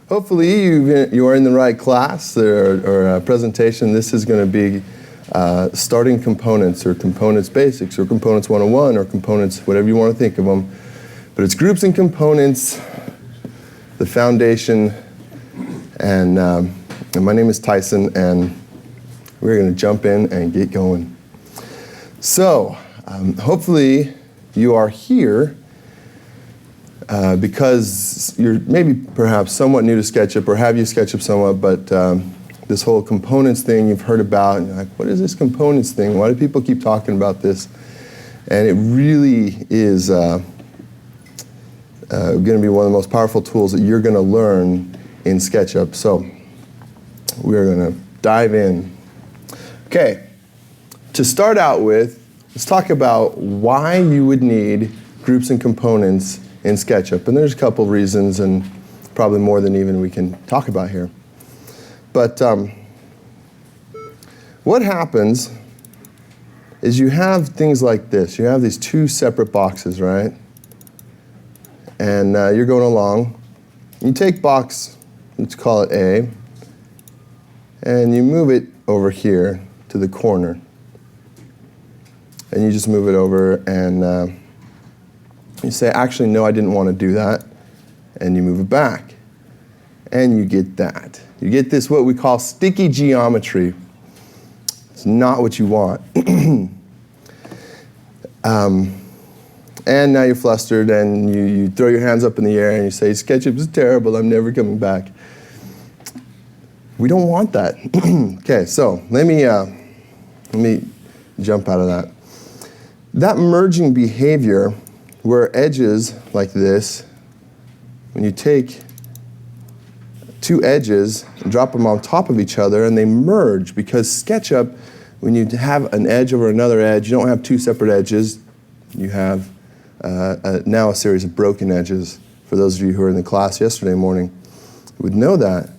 hopefully you are in the right class or presentation. This is going to be starting components or components basics or components 101 or components, whatever you want to think of them. But it's groups and components, the foundation, and my name is Tyson, and we're going to jump in and get going. So hopefully you are here because you're maybe perhaps somewhat new to SketchUp or have used SketchUp somewhat, but this whole components thing you've heard about, and you're like, what is this components thing? Why do people keep talking about this? And it really is going to be one of the most powerful tools that you're going to learn in SketchUp. So we're going to dive in. Okay, to start out with, let's talk about why you would need groups and components in SketchUp. And there's a couple of reasons, and probably more than even we can talk about here. But what happens is you have things like this. You have these two separate boxes, right? And you're going along. You take box, let's call it A, and you move it over here to the corner. And you just move it over, and you say, actually, no, I didn't want to do that. And you move it back. And you get that. You get this, what we call sticky geometry. It's not what you want. And now you're flustered, and you throw your hands up in the air, and you say, SketchUp is terrible, I'm never coming back. We don't want that. Okay, so let me jump out of that. That merging behavior, where edges like this, when you take two edges and drop them on top of each other, and they merge, because SketchUp, when you have an edge over another edge, you don't have two separate edges. You have now a series of broken edges. For those of you who were in the class yesterday morning, you would know that.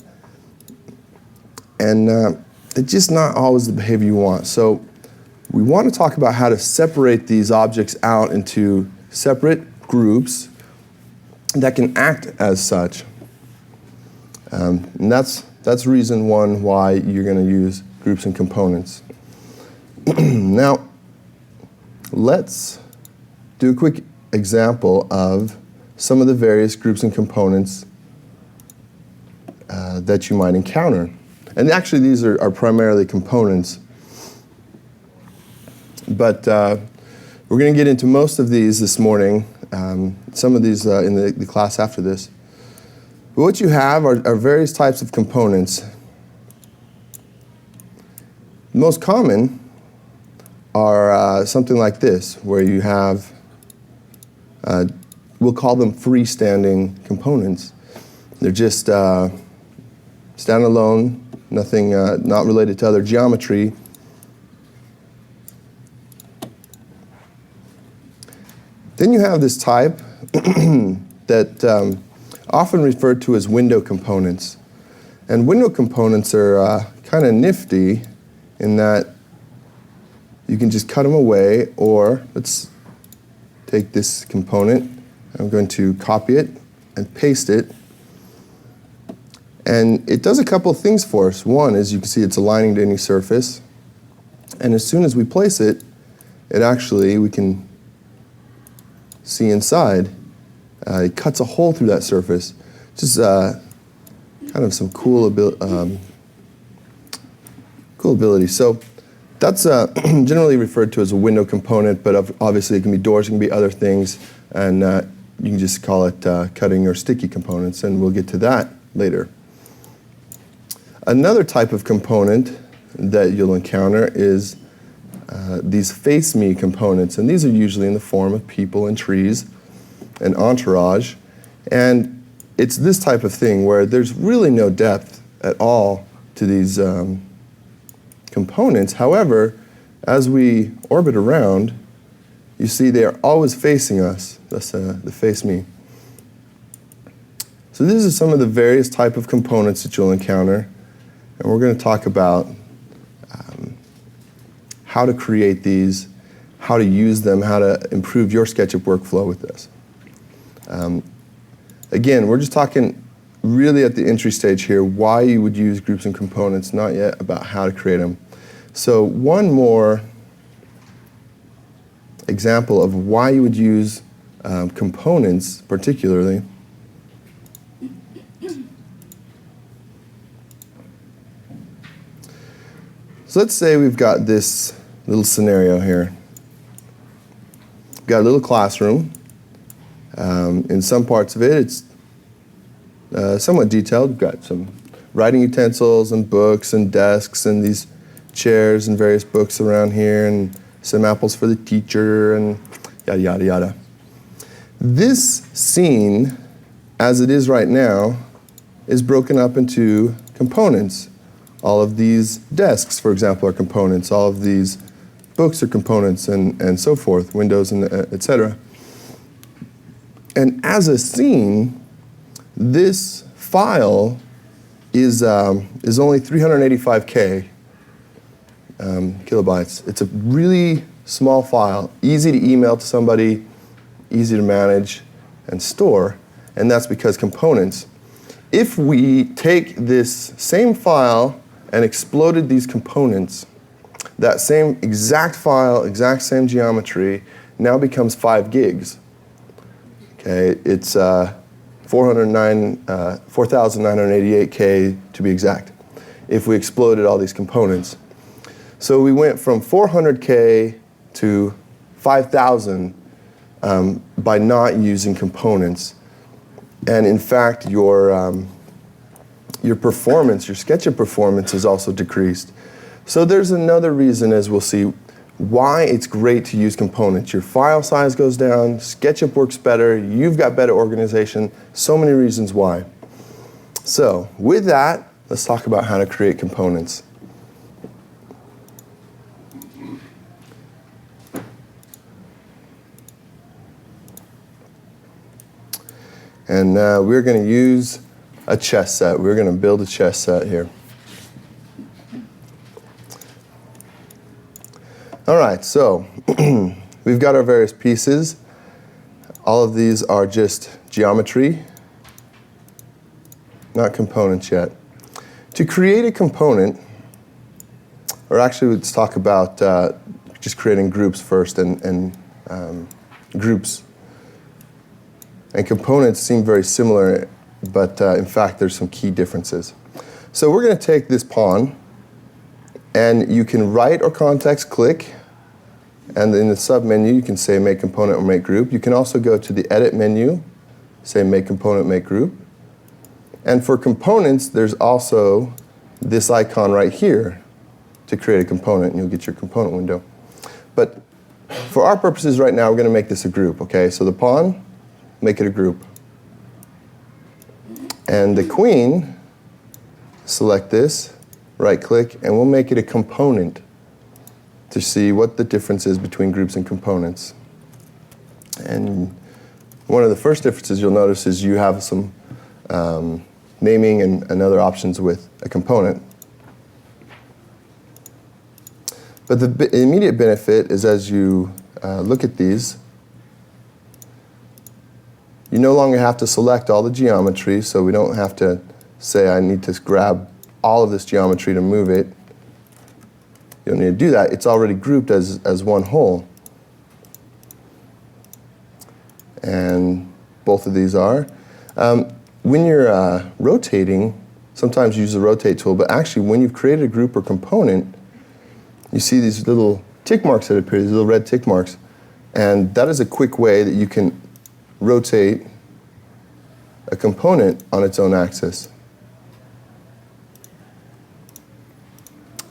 And it's just not always the behavior you want. So we want to talk about how to separate these objects out into separate groups that can act as such. And that's reason one why you're going to use groups and components. Now, let's do a quick example of some of the various groups and components that you might encounter. And actually, these are primarily components. But we're going to get into most of these this morning, some of these in the class after this. But what you have are various types of components. The most common are something like this, where you have, we'll call them freestanding components. They're just standalone, nothing, not related to other geometry. Then you have this type that often referred to as window components. And window components are kind of nifty in that you can just cut them away, or let's take this component. I'm going to copy it and paste it. And it does a couple of things for us. One is you can see it's aligning to any surface. And as soon as we place it, we can see inside. It cuts a hole through that surface. Just kind of some cool ability. So that's generally referred to as a window component, but obviously it can be doors, it can be other things, and you can just call it cutting or sticky components, and we'll get to that later. Another type of component that you'll encounter is these face me components, and these are usually in the form of people and trees and entourage. And it's this type of thing where there's really no depth at all to these components. However, as we orbit around, you see they are always facing us. That's the face me. So these are some of the various type of components that you'll encounter. And we're going to talk about how to create these, how to use them, how to improve your SketchUp workflow with this. Again, we're just talking really at the entry stage here, why you would use groups and components, not yet about how to create them. So one more example of why you would use components particularly. So let's say we've got this little scenario here. We've got a little classroom. In some parts of it, it's somewhat detailed. We've got some writing utensils and books and desks and these chairs and various books around here and some apples for the teacher and yada, yada, yada. This scene, as it is right now, is broken up into components. All of these desks, for example, are components. All of these books are components and so forth, windows and et cetera. And as a scene, this file is only 385K kilobytes. It's a really small file, easy to email to somebody, easy to manage and store, and that's because components. If we take this same file and exploded these components, that same exact file, exact same geometry, now becomes 5 gigs. Okay, it's 4,988K to be exact, if we exploded all these components. So we went from 400K to 5,000 by not using components. And in fact, your performance, your SketchUp performance is also decreased. So there's another reason, as we'll see, why it's great to use components. Your file size goes down, SketchUp works better, you've got better organization, so many reasons why. So with that, let's talk about how to create components. And we're going to use a chess set. We're going to build a chess set here. All right, so we've got our various pieces. All of these are just geometry, not components yet. To create a component, or actually let's talk about just creating groups first and groups. And components seem very similar, but in fact there's some key differences. So we're going to take this pawn, and you can right or context click, and in the sub-menu you can say make component or make group. You can also go to the edit menu, say make component, make group. And for components, there's also this icon right here to create a component, and you'll get your component window. But for our purposes right now, we're going to make this a group, okay? So the pawn, make it a group. And the queen, select this, right-click, and we'll make it a component to see what the difference is between groups and components. And one of the first differences you'll notice is you have some naming and other options with a component. But the immediate benefit is as you look at these, you no longer have to select all the geometry, so we don't have to say I need to grab all of this geometry to move it. You don't need to do that. It's already grouped as one whole. And both of these are. When you're rotating, sometimes you use the rotate tool, but actually when you've created a group or component, you see these little tick marks that appear, these little red tick marks. And that is a quick way that you can rotate a component on its own axis.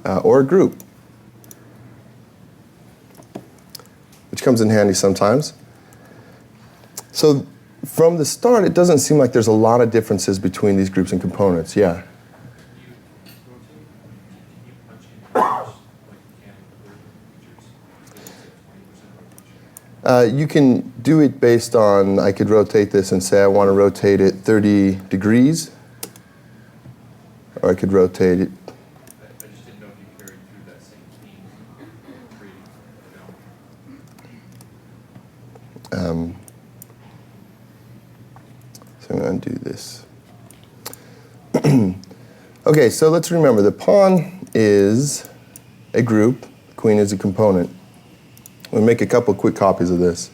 Or a group, which comes in handy sometimes. So from the start, it doesn't seem like there's a lot of differences between these groups and components. Yeah? You can do it based on, I could rotate this and say I want to rotate it 30 degrees, or I could rotate it. I just didn't know if you carried through that same theme. So I'm going to undo this. Okay, so let's remember the pawn is a group, queen is a component. We'll make a couple quick copies of this.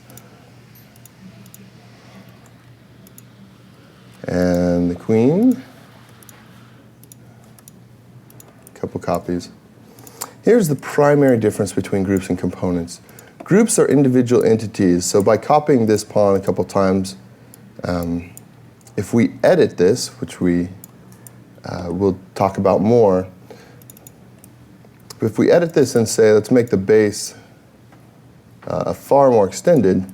And the queen, a couple copies. Here's the primary difference between groups and components. Groups are individual entities, so by copying this pawn a couple times, if we edit this, which we will talk about more, if we edit this and say, let's make the base far more extended,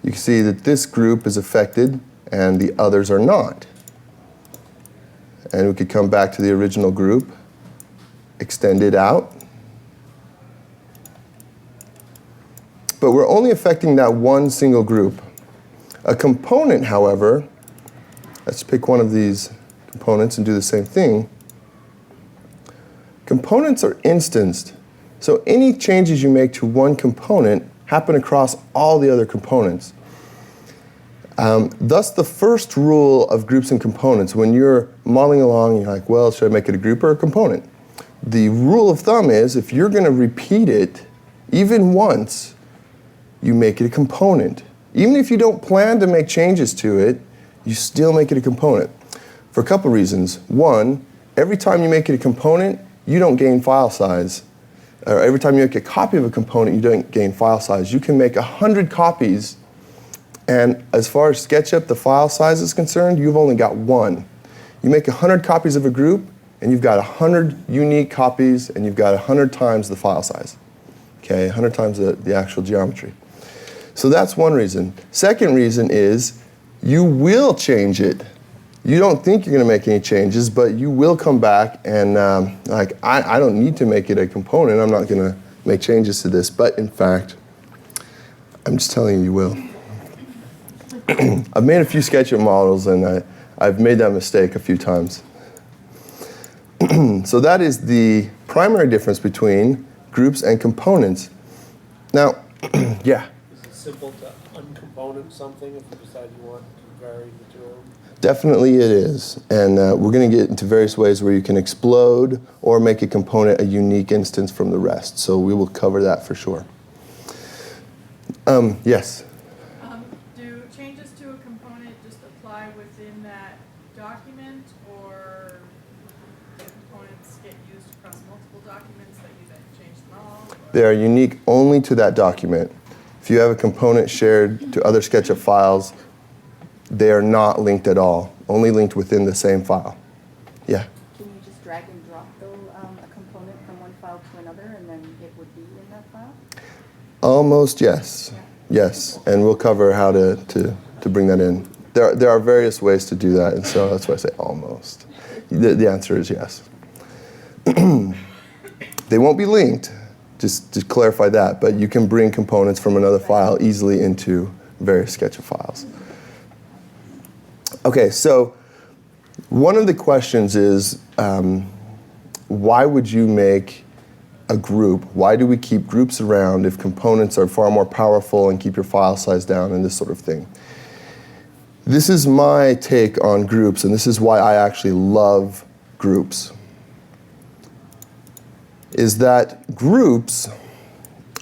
you can see that this group is affected and the others are not. And we could come back to the original group, extend it out. But we're only affecting that one single group. A component, however, let's pick one of these components and do the same thing. Components are instanced. So any changes you make to one component happen across all the other components. Thus, the first rule of groups and components, when you're modeling along, you're like, well, should I make it a group or a component? The rule of thumb is if you're going to repeat it even once, you make it a component. Even if you don't plan to make changes to it, you still make it a component. For a couple reasons. One, every time you make it a component, you don't gain file size. Or every time you make a copy of a component, you don't gain file size. You can make 100 copies, and as far as SketchUp, the file size is concerned, you've only got one. You make 100 copies of a group, and you've got 100 unique copies, and you've got 100 times the file size. Okay, 100 times the actual geometry. So that's one reason. Second reason is you will change it. You don't think you're going to make any changes, but you will come back and I don't need to make it a component. I'm not going to make changes to this. But in fact, I'm just telling you, you will. I've made a few SketchUp models, and I've made that mistake a few times. So that is the primary difference between groups and components. Now, yeah? Is it simple to uncomponent something if you decide you want to vary the two of them? Definitely it is. And we're going to get into various ways where you can explode or make a component a unique instance from the rest. So we will cover that for sure. Yes? Do changes to a component just apply within that document, or do components get used across multiple documents that you then change them all? Or? They are unique only to that document. If you have a component shared to other SketchUp files, they are not linked at all, only linked within the same file. Yeah? Can you just drag and drop a component from one file to another, and then it would be in that file? Almost, yes. Yeah. Yes, and we'll cover how to bring that in. There are various ways to do that, and so that's why I say almost. The answer is yes. They won't be linked, just to clarify that, but you can bring components from another file easily into various SketchUp files. Okay, so one of the questions is, why would you make a group? Why do we keep groups around if components are far more powerful and keep your file size down and this sort of thing? This is my take on groups, and this is why I actually love groups, is that groups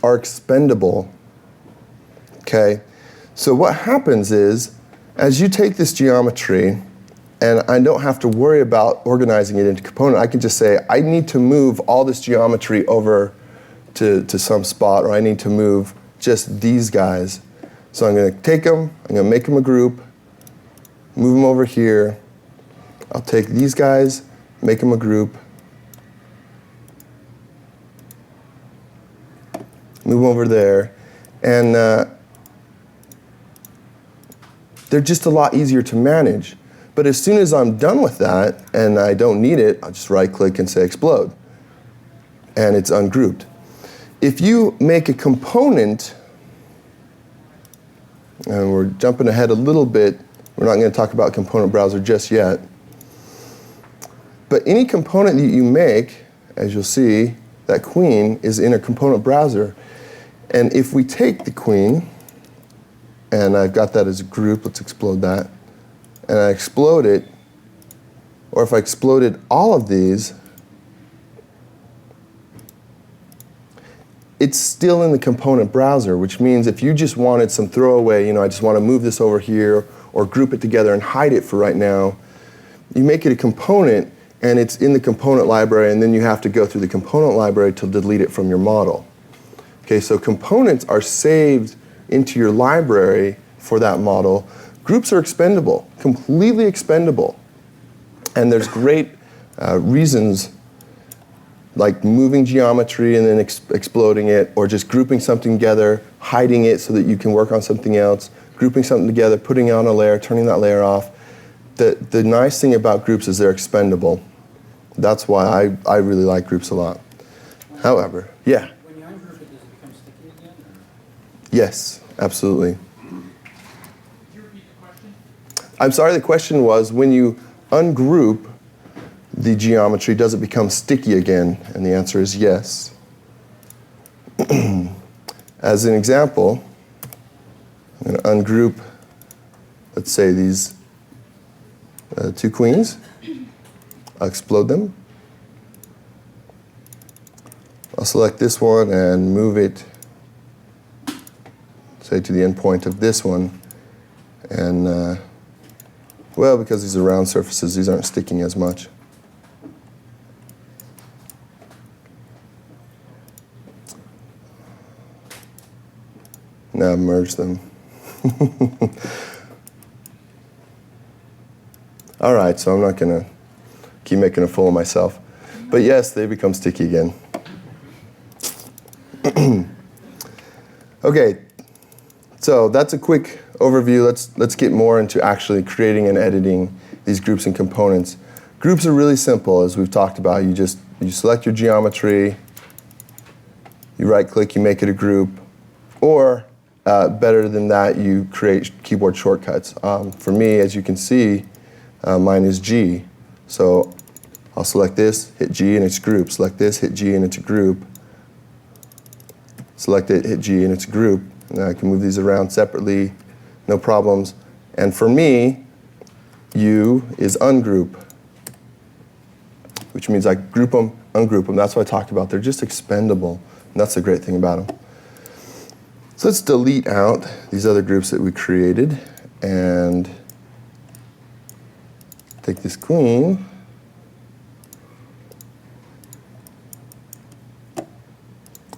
are expendable. Okay? So what happens is, as you take this geometry, and I don't have to worry about organizing it into component, I can just say, I need to move all this geometry over to some spot, or I need to move just these guys. So I'm going to take them, I'm going to make them a group, move them over here. I'll take these guys, make them a group, move them over there, and they're just a lot easier to manage. But as soon as I'm done with that and I don't need it, I'll just right-click and say explode. And it's ungrouped. If you make a component, and we're jumping ahead a little bit, we're not going to talk about component browser just yet. But any component that you make, as you'll see, that queen is in a component browser. And if we take the queen, and I've got that as a group, let's explode that, and I explode it, or if I exploded all of these, it's still in the component browser, which means if you just wanted some throwaway, I just want to move this over here or group it together and hide it for right now, you make it a component and it's in the component library, and then you have to go through the component library to delete it from your model. Okay, so components are saved into your library for that model. Groups are expendable, completely expendable. And there's great reasons, like moving geometry and then exploding it, or just grouping something together, hiding it so that you can work on something else, grouping something together, putting it on a layer, turning that layer off. The nice thing about groups is they're expendable. That's why I really like groups a lot. However, yeah. When you ungroup it, does it become sticky again? Or? Yes, absolutely. Could you repeat the question? I'm sorry, the question was, when you ungroup the geometry, does it become sticky again? And the answer is yes. As an example, I'm going to ungroup, let's say, these two queens. I'll explode them. I'll select this one and move it, say, to the endpoint of this one. And, well, because these are round surfaces, these aren't sticking as much. Now merge them. All right, so I'm not going to keep making a fool of myself. But yes, they become sticky again. Okay, so that's a quick overview. Let's get more into actually creating and editing these groups and components. Groups are really simple, as we've talked about. You select your geometry, you right-click, you make it a group, or better than that, you create keyboard shortcuts. For me, as you can see, mine is G. So I'll select this, hit G, and it's a group. Select this, hit G, and it's a group. Select it, hit G, and it's a group. And I can move these around separately, no problems. And for me, U is ungroup, which means I group them, ungroup them. That's what I talked about. They're just expendable, and that's the great thing about them. So let's delete out these other groups that we created and take this queen.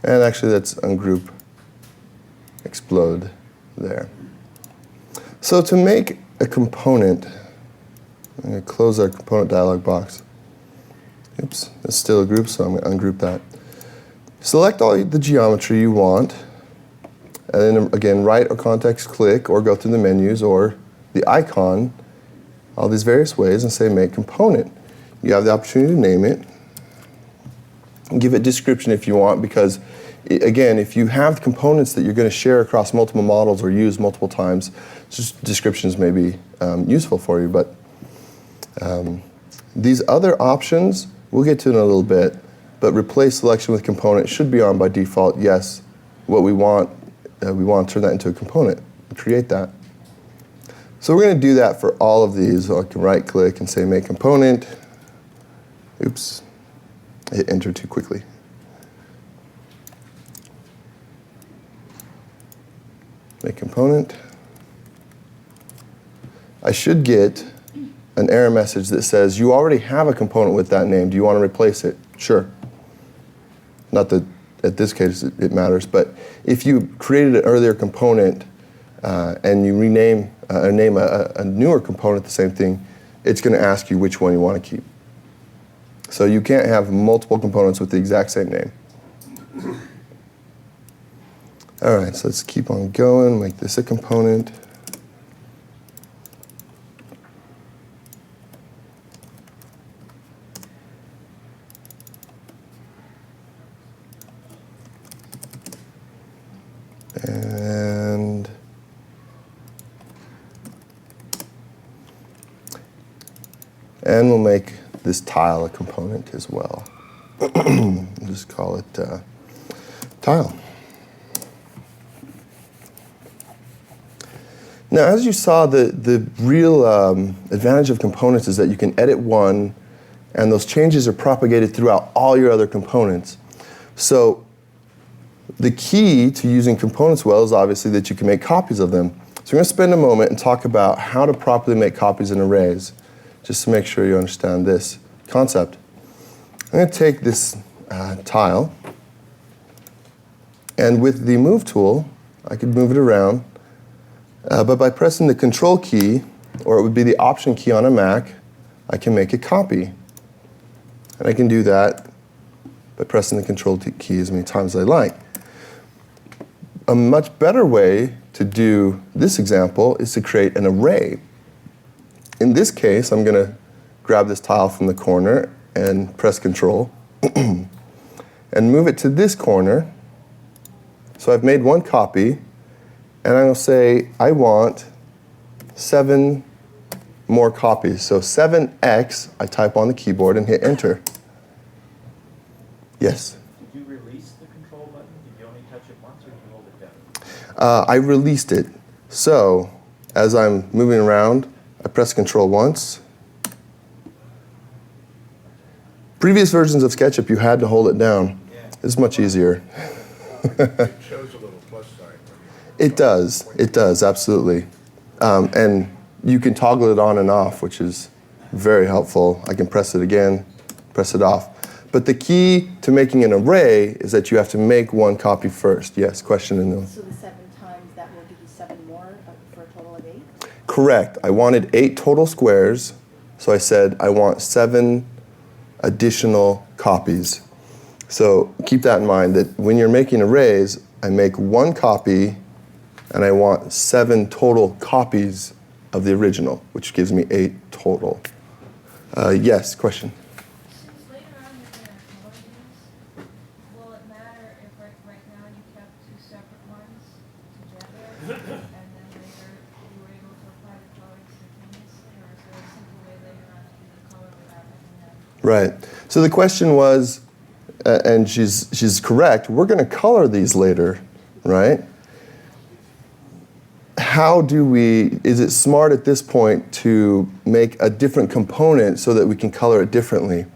And actually, let's ungroup, explode there. So to make a component, I'm going to close our component dialog box. Oops, it's still a group, so I'm going to ungroup that. Select all the geometry you want, and then again, right or context click, or go through the menus, or the icon, all these various ways, and say Make Component. You have the opportunity to name it, and give it description if you want, because again, if you have components that you're going to share across multiple models or use multiple times, just descriptions may be useful for you. But these other options, we'll get to in a little bit, but replace selection with component should be on by default. Yes, what we want to turn that into a component, create that. So we're going to do that for all of these. So I can right click and say Make Component. Oops, I hit enter too quickly. Make Component. I should get an error message that says, you already have a component with that name. Do you want to replace it? Sure. Not that at this case it matters, but if you created an earlier component and you rename name a newer component the same thing, it's going to ask you which one you want to keep. So you can't have multiple components with the exact same name. All right, so let's keep on going, make this a component. And we'll make this tile a component as well. We'll just call it tile. Now, as you saw, the real advantage of components is that you can edit one, and those changes are propagated throughout all your other components. So the key to using components well is obviously that you can make copies of them. So we're going to spend a moment and talk about how to properly make copies in arrays, just to make sure you understand this concept. I'm going to take this tile, and with the Move tool, I could move it around. But by pressing the Control key, or it would be the Option key on a Mac, I can make a copy. And I can do that by pressing the Control key as many times as I like. A much better way to do this example is to create an array. In this case, I'm going to grab this tile from the corner and press Control and move it to this corner. So I've made one copy. And I will say, I want 7 more copies. So 7x, I type on the keyboard and hit Enter. Yes? Did you release the control button? Did you only touch it once, or did you hold it down? I released it. So as I'm moving around, I press Control once. Previous versions of SketchUp, you had to hold it down. Yeah. It's much easier. It shows a little plus sign. It does, absolutely. And you can toggle it on and off, which is very helpful. I can press it again, press it off. But the key to making an array is that you have to make one copy first. Yes, question in the... So the 7 times, that will give you 7 more for a total of 8? Correct. I wanted 8 total squares, so I said I want 7 additional copies. So keep that in mind, that when you're making arrays, I make one copy, and I want 7 total copies of the original, which gives me 8 total. Yes, question? Since later on you're going to color these, will it matter if right now you kept 2 separate ones together, and then later you were able to apply the color instantaneously, or is there a simple way later on to do the color without having that? Right. So the question was, and she's correct, we're going to color these later, right? How do we, is it smart at this point to make a different component so that we can color it differently?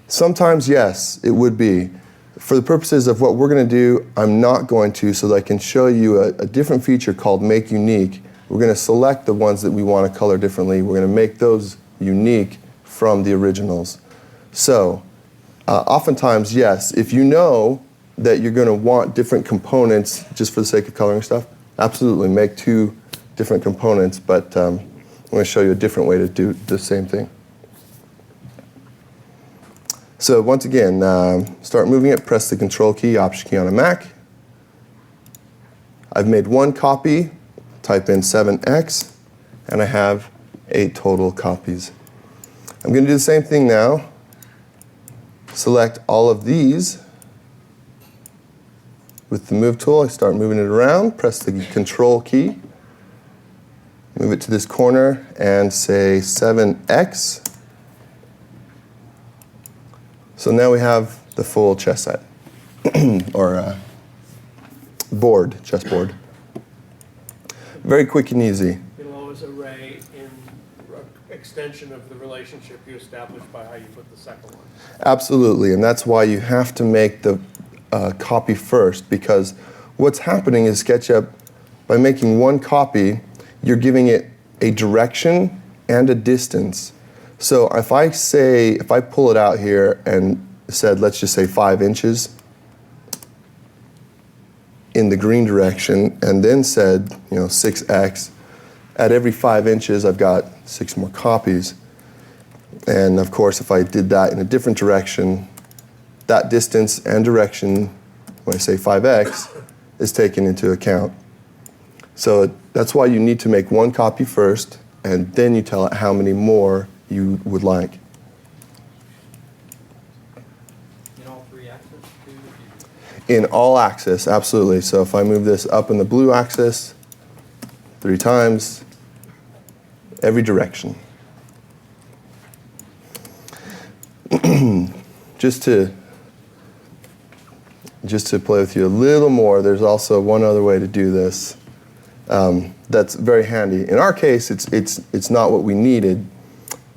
Sometimes, yes, it would be. For the purposes of what we're going to do, I'm not going to, so that I can show you a different feature called Make Unique. We're going to select the ones that we want to color differently. We're going to make those unique from the originals. So, oftentimes, yes, if you know that you're going to want different components just for the sake of coloring stuff, absolutely, make 2 different components, but I'm going to show you a different way to do the same thing. So once again, start moving it, press the Control key, Option key on a Mac. I've made one copy, type in 7x, and I have 8 total copies. I'm going to do the same thing now. Select all of these. With the Move tool, I start moving it around, press the Control key, move it to this corner, and say 7x. So now we have the full chess set, or board, chessboard. Very quick and easy. It'll always array in extension of the relationship you established by how you put the second one. Absolutely, and that's why you have to make the copy first, because what's happening is SketchUp, by making one copy, you're giving it a direction and a distance. So if I pull it out here and said, let's just say 5 inches in the green direction, and then said, 6x, at every 5 inches, I've got 6 more copies. And of course, if I did that in a different direction, that distance and direction, when I say 5x, is taken into account. So that's why you need to make one copy first, and then you tell it how many more you would like. In all 3 axes, too? In all axis, absolutely. So if I move this up in the blue axis 3 times, every direction. Just to play with you a little more, there's also one other way to do this. That's very handy. In our case, it's not what we needed,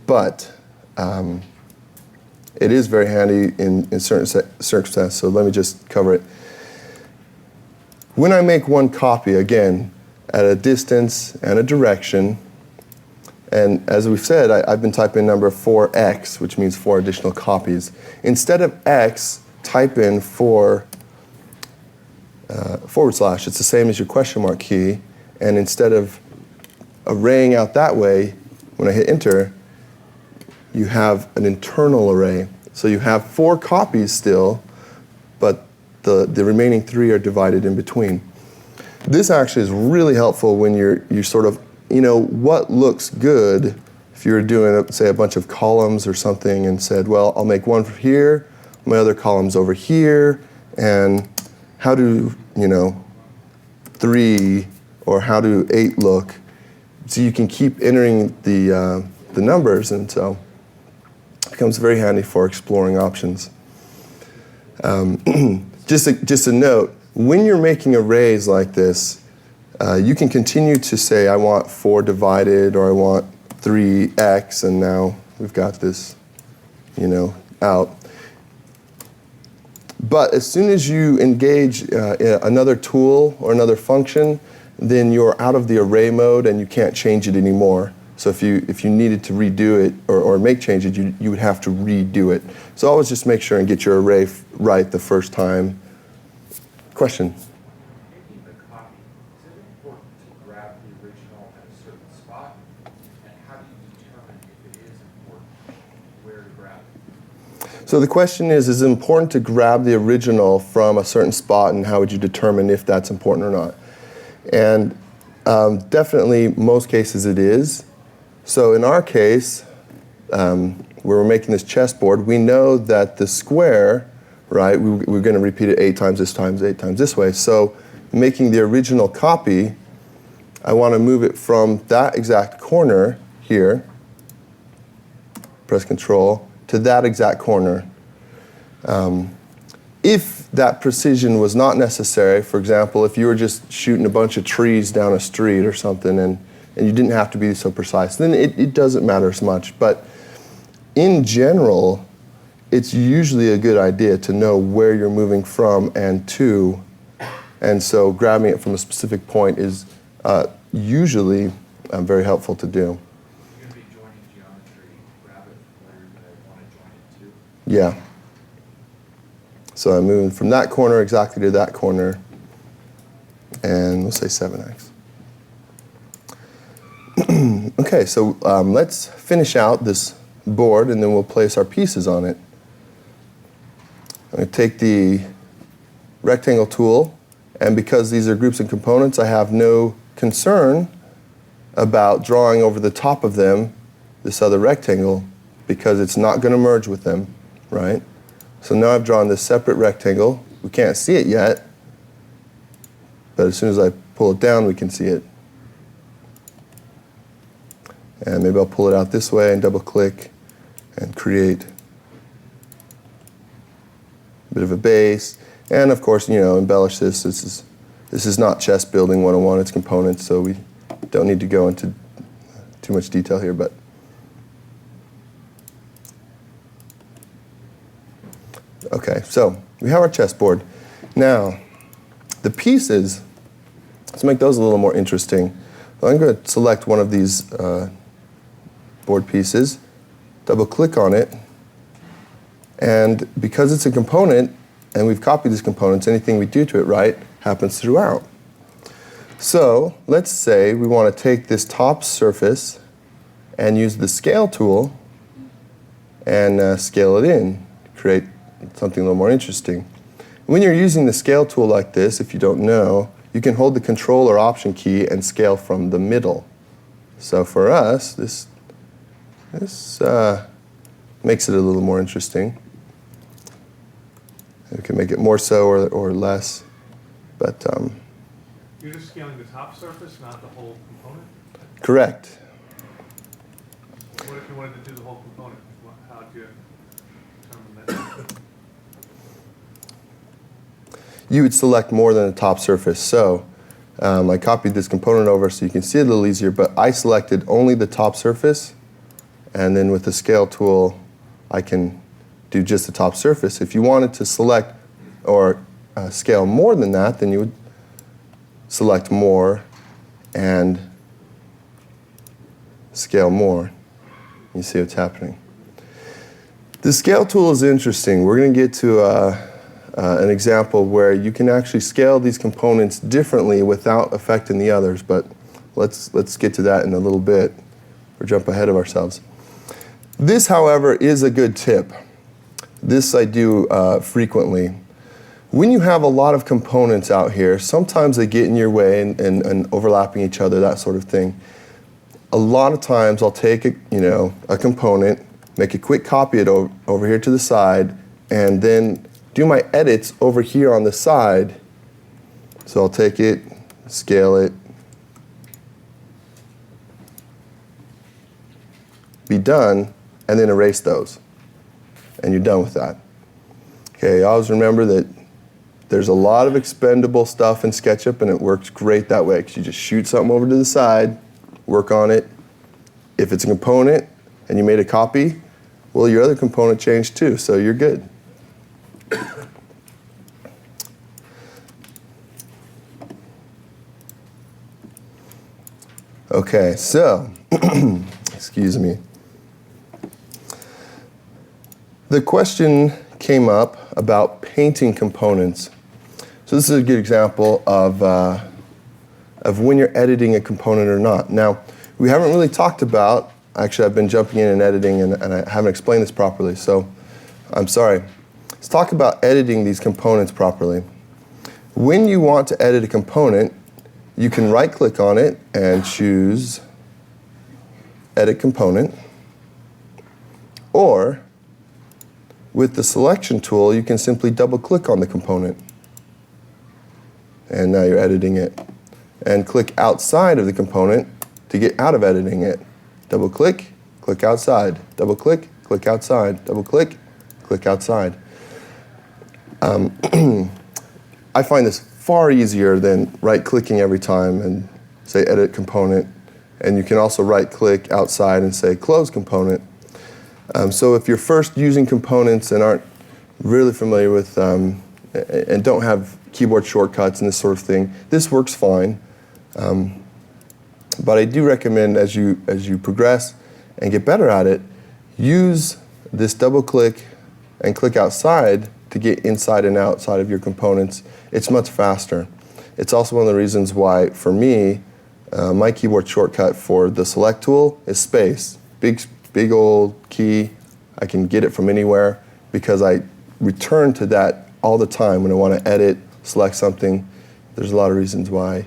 but it is very handy in certain circumstances. So let me just cover it. When I make one copy, again, at a distance and a direction, and as we've said, I've been typing number 4x, which means 4 additional copies. Instead of x, type in 4 /. It's the same as your question mark key. And instead of arraying out that way, when I hit enter, you have an internal array. So you have 4 copies still, but the remaining 3 are divided in between. This actually is really helpful when you're sort of, what looks good if you were doing, say, a bunch of columns or something and said, well, I'll make one from here, my other column's over here, and how do, 3 or how do 8 look? So you can keep entering the numbers, and so it becomes very handy for exploring options. Just a note, when you're making arrays like this, you can continue to say, I want 4 divided, or I want 3x, and now we've got this, out. But as soon as you engage another tool or another function, then you're out of the array mode and you can't change it anymore. So if you needed to redo it or make changes, you would have to redo it. So always just make sure and get your array right the first time. Question? Making the copy, is it important to grab the original at a certain spot? And how do you determine if it is important where to grab it? So the question is it important to grab the original from a certain spot, and how would you determine if that's important or not? And definitely, most cases it is. So in our case, where we're making this chessboard, we know that the square, right, we're going to repeat it 8 times this times 8 times this way. So making the original copy, I want to move it from that exact corner here, press Control, to that exact corner. If that precision was not necessary, for example, if you were just shooting a bunch of trees down a street or something and you didn't have to be so precise, then it doesn't matter as much. But in general, it's usually a good idea to know where you're moving from and to. And so grabbing it from a specific point is usually very helpful to do. You're going to be joining geometry, grab it where you want to join it to. Yeah. So I'm moving from that corner exactly to that corner, and we'll say 7x. Okay, so let's finish out this board, and then we'll place our pieces on it. I'm going to take the rectangle tool, and because these are groups and components, I have no concern about drawing over the top of them this other rectangle, because it's not going to merge with them, right? So now I've drawn this separate rectangle. We can't see it yet, but as soon as I pull it down, we can see it. And maybe I'll pull it out this way and double click and create a bit of a base. And of course, embellish this. This is not chess building 101, it's components, so we don't need to go into too much detail here, but okay, so we have our chessboard. Now, the pieces, let's make those a little more interesting. So I'm going to select one of these board pieces, double click on it, and because it's a component, and we've copied these components, anything we do to it, right, happens throughout. So let's say we want to take this top surface and use the scale tool and scale it in, create something a little more interesting. When you're using the scale tool like this, if you don't know, you can hold the Control or Option key and scale from the middle. So for us, this makes it a little more interesting. We can make it more so or less, but You're just scaling the top surface, not the whole component? correct. What if you wanted to do the whole component? How would you determine that? You would select more than the top surface. So I copied this component over so you can see it a little easier, but I selected only the top surface, and then with the scale tool, I can do just the top surface. If you wanted to select or scale more than that, then you would select more and scale more. You see what's happening. The scale tool is interesting. We're going to get to an example where you can actually scale these components differently without affecting the others, but let's get to that in a little bit or jump ahead of ourselves. This, however, is a good tip. This I do frequently. When you have a lot of components out here, sometimes they get in your way and overlapping each other, that sort of thing. A lot of times I'll take a component, make a quick copy it over here to the side, and then do my edits over here on the side. So I'll take it, scale it, be done, and then erase those. And you're done with that. Okay, always remember that there's a lot of expendable stuff in SketchUp, and it works great that way, because you just shoot something over to the side, work on it. If it's a component and you made a copy, well, your other component changed too, so you're good. Okay, so, excuse me. The question came up about painting components. So this is a good example of when you're editing a component or not. Now, we haven't really talked about, actually I've been jumping in and editing and I haven't explained this properly, so I'm sorry. Let's talk about editing these components properly. When you want to edit a component, you can right-click on it and choose Edit Component, or with the selection tool, you can simply double-click on the component. And now you're editing it. And click outside of the component to get out of editing it. Double-click, click outside. Double-click, click outside. Double-click, click outside. I find this far easier than right-clicking every time and say Edit Component. And you can also right-click outside and say Close Component. So if you're first using components and aren't really familiar with and don't have keyboard shortcuts and this sort of thing, this works fine. But I do recommend as you progress and get better at it, use this double click and click outside to get inside and outside of your components. It's much faster. It's also one of the reasons why, for me, my keyboard shortcut for the select tool is space. Big old key. I can get it from anywhere because I return to that all the time when I want to edit, select something. There's a lot of reasons why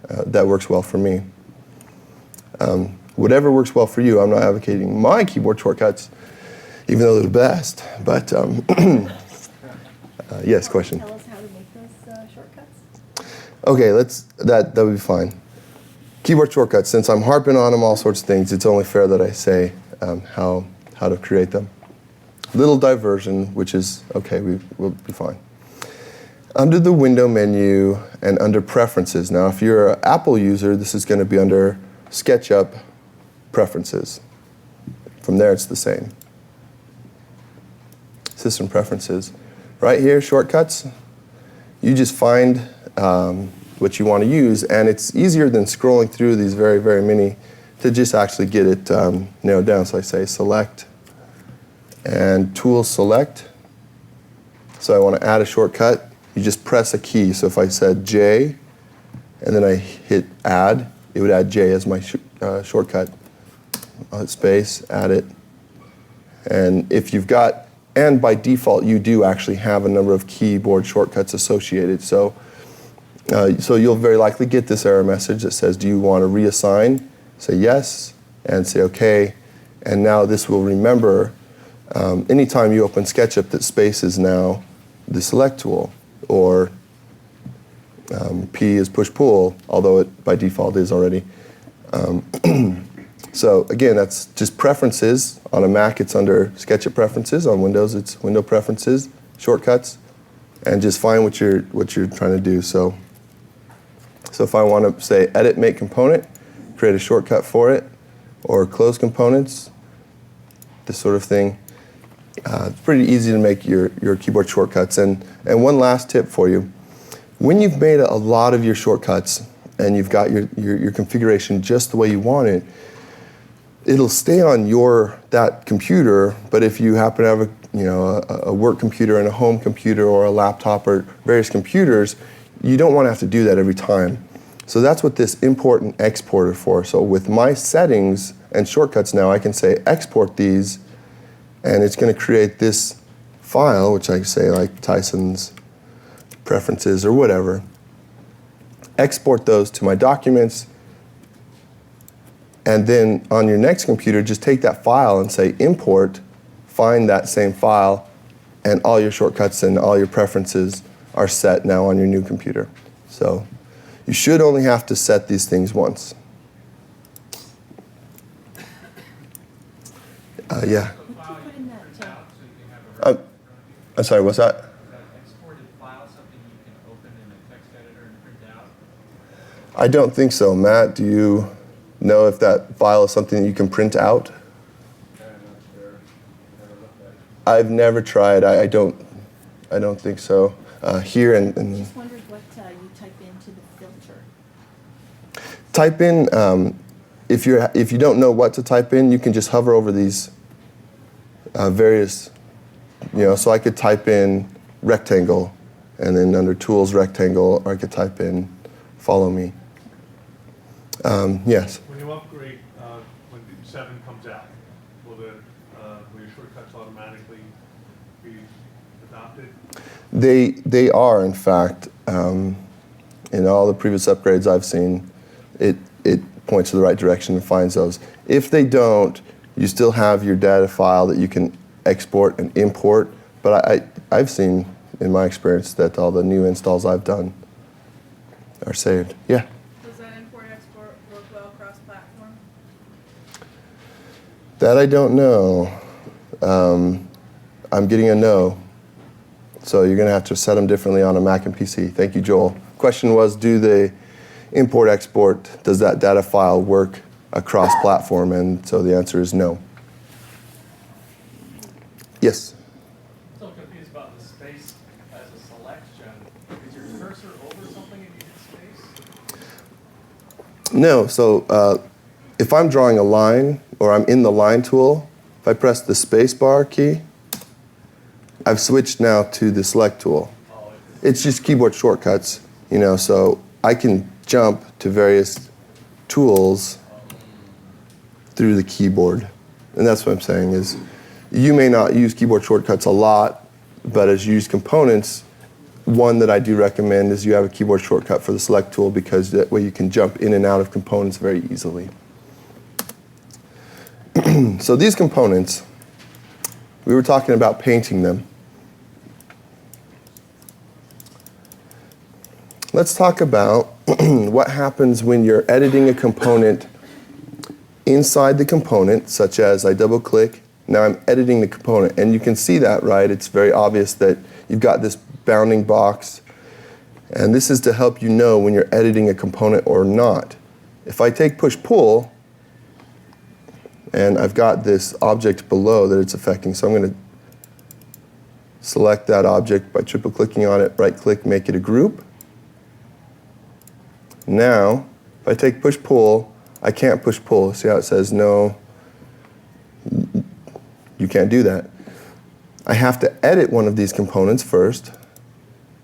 that works well for me. Whatever works well for you, I'm not advocating my keyboard shortcuts, even though they're the best. But yes, question. Tell us how to make those shortcuts. Okay, that would be fine. Keyboard shortcuts, since I'm harping on them, all sorts of things, it's only fair that I say how to create them. Little diversion, which is okay, we'll be fine. Under the window menu and under preferences. Now, if you're an Apple user, this is going to be under SketchUp preferences. From there, it's the same. System preferences. Right here, shortcuts. You just find what you want to use, and it's easier than scrolling through these very, very many to just actually get it narrowed down. So I say select and tool select. So I want to add a shortcut. You just press a key. So if I said J and then I hit add, it would add J as my shortcut. I'll hit space, add it. And if you've got, and by default you do actually have a number of keyboard shortcuts associated. So you'll very likely get this error message that says, do you want to reassign? Say yes, and say OK. And now this will remember anytime you open SketchUp that space is now the select tool, or P is push-pull, although it by default is already. So again, that's just preferences. On a Mac, it's under SketchUp preferences. On Windows, it's window preferences, shortcuts, and just find what you're trying to do. So So if I want to say edit make component, create a shortcut for it, or close components, this sort of thing. It's pretty easy to make your keyboard shortcuts. And one last tip for you. When you've made a lot of your shortcuts and you've got your configuration just the way you want it, it'll stay on that computer, but if you happen to have a work computer and a home computer or a laptop or various computers, you don't want to have to do that every time. So that's what this import and export are for. So with my settings and shortcuts now, I can say export these, and it's going to create this file, which I can say like Tyson's preferences or whatever. Export those to my documents, and then on your next computer, just take that file and say import, find that same file, and all your shortcuts and all your preferences are set now on your new computer. So you should only have to set these things once. Yeah. Would you put in that, I'm sorry, what's that? Is that exported file something you can open in a text editor and print out? I don't think so. Matt, do you know if that file is something that you can print out? I've never tried. I don't think so. Here and Just wondered what you type into the filter. type in. If you don't know what to type in, you can just hover over these various. So I could type in rectangle, and then under tools rectangle, or I could type in follow me. Yes. When you upgrade, when 7 comes out, will your shortcuts automatically be adopted? They are, in fact, in all the previous upgrades I've seen, it points to the right direction and finds those. If they don't, you still have your data file that you can export and import, but I've seen, in my experience, that all the new installs I've done are saved. Yeah? Does that import-export work well cross-platform? That I don't know. I'm getting a no. So you're going to have to set them differently on a Mac and PC. Thank you, Joel. Question was, do the import-export, does that data file work across platform? And so the answer is no. Yes? I'm so confused about the space as a selection. Is your cursor over something and you hit space? No. So if I'm drawing a line, or I'm in the line tool, if I press the space bar key, I've switched now to the select tool. It's just keyboard shortcuts, so I can jump to various tools through the keyboard. And that's what I'm saying is, you may not use keyboard shortcuts a lot, but as you use components, one that I do recommend is you have a keyboard shortcut for the select tool, because that way you can jump in and out of components very easily. So these components, we were talking about painting them. Let's talk about what happens when you're editing a component inside the component, such as I double click, now I'm editing the component. And you can see that, right? It's very obvious that you've got this bounding box. And this is to help you know when you're editing a component or not. If I take push-pull, and I've got this object below that it's affecting, so I'm going to select that object by triple-clicking on it, right-click, make it a group. Now, if I take push-pull, I can't push-pull. See how it says no? You can't do that. I have to edit one of these components first.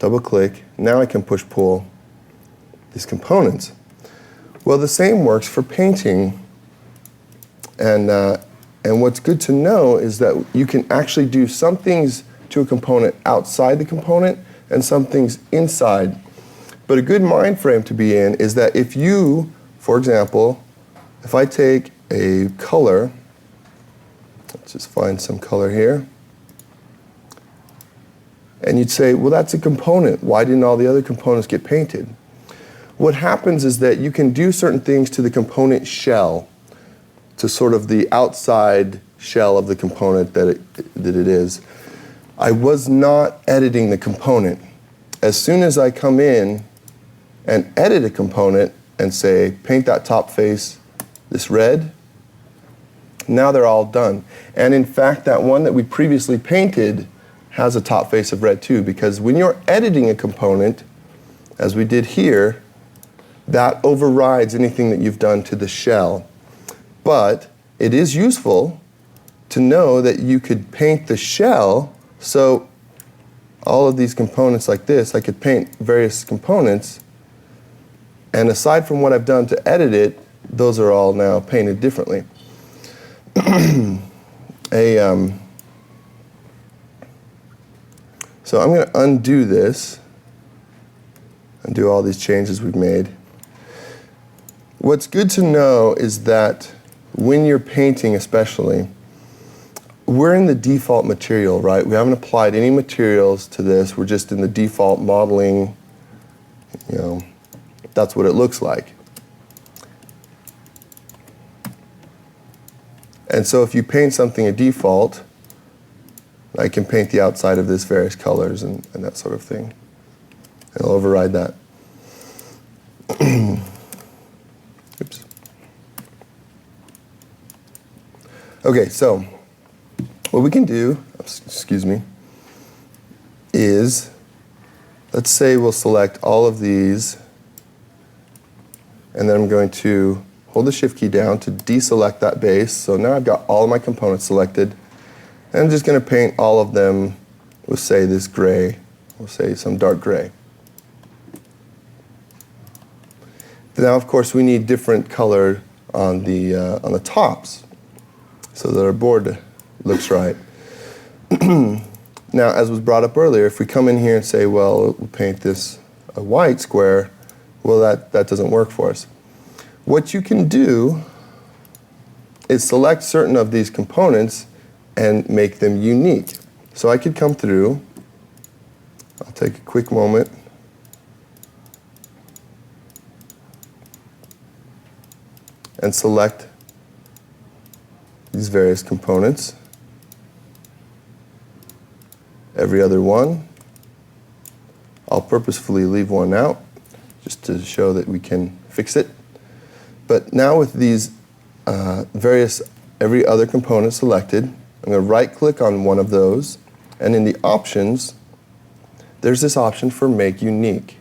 Double-click. Now I can push-pull these components. Well, the same works for painting. And what's good to know is that you can actually do some things to a component outside the component and some things inside. But a good mind frame to be in is that if you, for example, if I take a color, let's just find some color here, and you'd say, well, that's a component. Why didn't all the other components get painted? What happens is that you can do certain things to the component shell, to sort of the outside shell of the component that it is. I was not editing the component. As soon as I come in and edit a component and say, paint that top face this red, now they're all done. And in fact, that one that we previously painted has a top face of red too, because when you're editing a component, as we did here, that overrides anything that you've done to the shell. But it is useful to know that you could paint the shell, so all of these components like this, I could paint various components, and aside from what I've done to edit it, those are all now painted differently. So I'm going to undo this, undo all these changes we've made. What's good to know is that when you're painting especially, we're in the default material, right? We haven't applied any materials to this. We're just in the default modeling, you know, that's what it looks like. And so if you paint something a default, I can paint the outside of this various colors and that sort of thing. It'll override that. Oops. Okay, so what we can do, excuse me, is, let's say we'll select all of these, and then I'm going to hold the Shift key down to deselect that base. So now I've got all of my components selected. And I'm just going to paint all of them with, say, this gray. We'll say some dark gray. Now, of course, we need different color on the tops so that our board looks right. Now, as was brought up earlier, if we come in here and say, well, we'll paint this a white square, well, that doesn't work for us. What you can do is select certain of these components and make them unique. So I could come through, I'll take a quick moment, and select these various components. Every other one. I'll purposefully leave one out just to show that we can fix it. But now with these every other component selected, I'm going to right-click on one of those, and in the options, there's this option for Make Unique.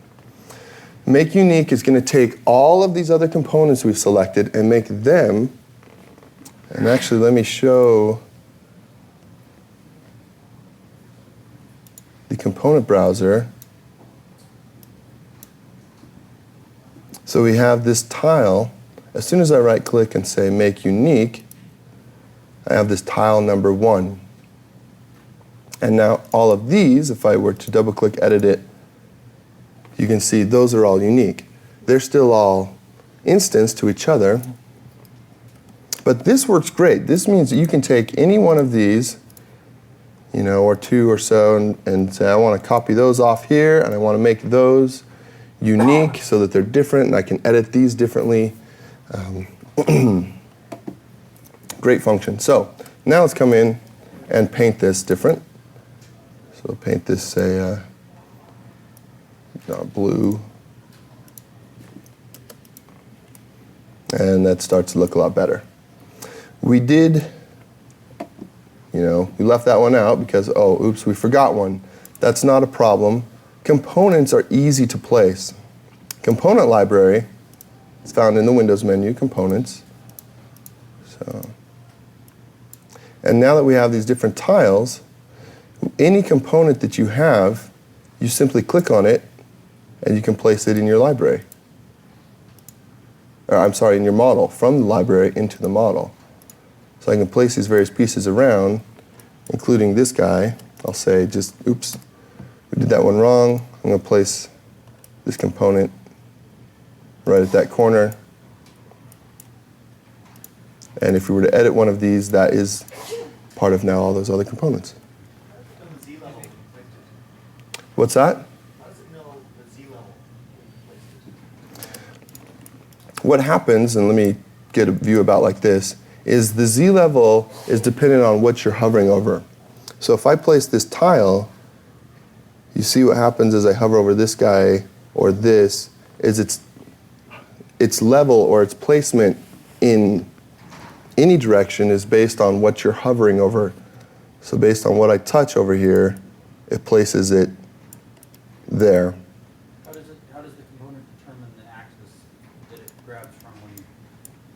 Make Unique is going to take all of these other components we've selected and make them, and actually let me show the component browser. So we have this tile. As soon as I right-click and say Make Unique, I have this tile number 1. And now all of these, if I were to double-click Edit it, you can see those are all unique. They're still all instanced to each other. But this works great. This means that you can take any one of these, you know, or two or so, and say, I want to copy those off here, and I want to make those unique so that they're different, and I can edit these differently. Great function. So now let's come in and paint this different. So we'll paint this, say, blue. And that starts to look a lot better. We did, you know, we left that one out because, oh, oops, we forgot one. That's not a problem. Components are easy to place. Component library is found in the Windows menu, Components. So, and now that we have these different tiles, any component that you have, you simply click on it, and you can place it in your library. Or, I'm sorry, in your model, from the library into the model. So I can place these various pieces around, including this guy. I'll say just, oops, we did that one wrong. I'm going to place this component right at that corner. And if we were to edit one of these, that is part of now all those other components. What's that? How does it know the Z level? What happens, and let me get a view about like this, is the Z level is dependent on what you're hovering over. So if I place this tile, you see what happens as I hover over this guy or this, is its level or its placement in any direction is based on what you're hovering over. So based on what I touch over here, it places it there. How does the component determine the axis that it grabs from when you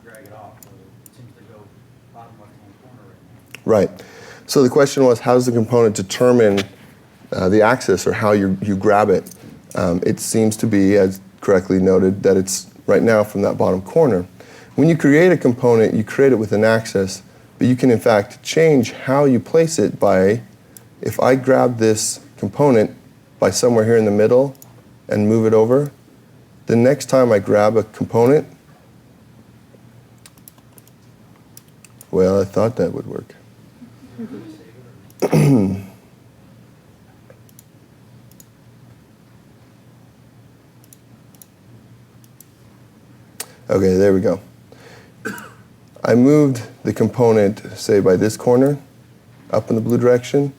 drag it off? So it seems to go bottom left-hand corner right now. Right. So the question was, how does the component determine the axis or how you grab it? It seems to be, as correctly noted, that it's right now from that bottom corner. When you create a component, you create it with an axis, but you can in fact change how you place it by, if I grab this component by somewhere here in the middle and move it over, the next time I grab a component, well, I thought that would work. Okay, there we go. I moved the component, say, by this corner, up in the blue direction.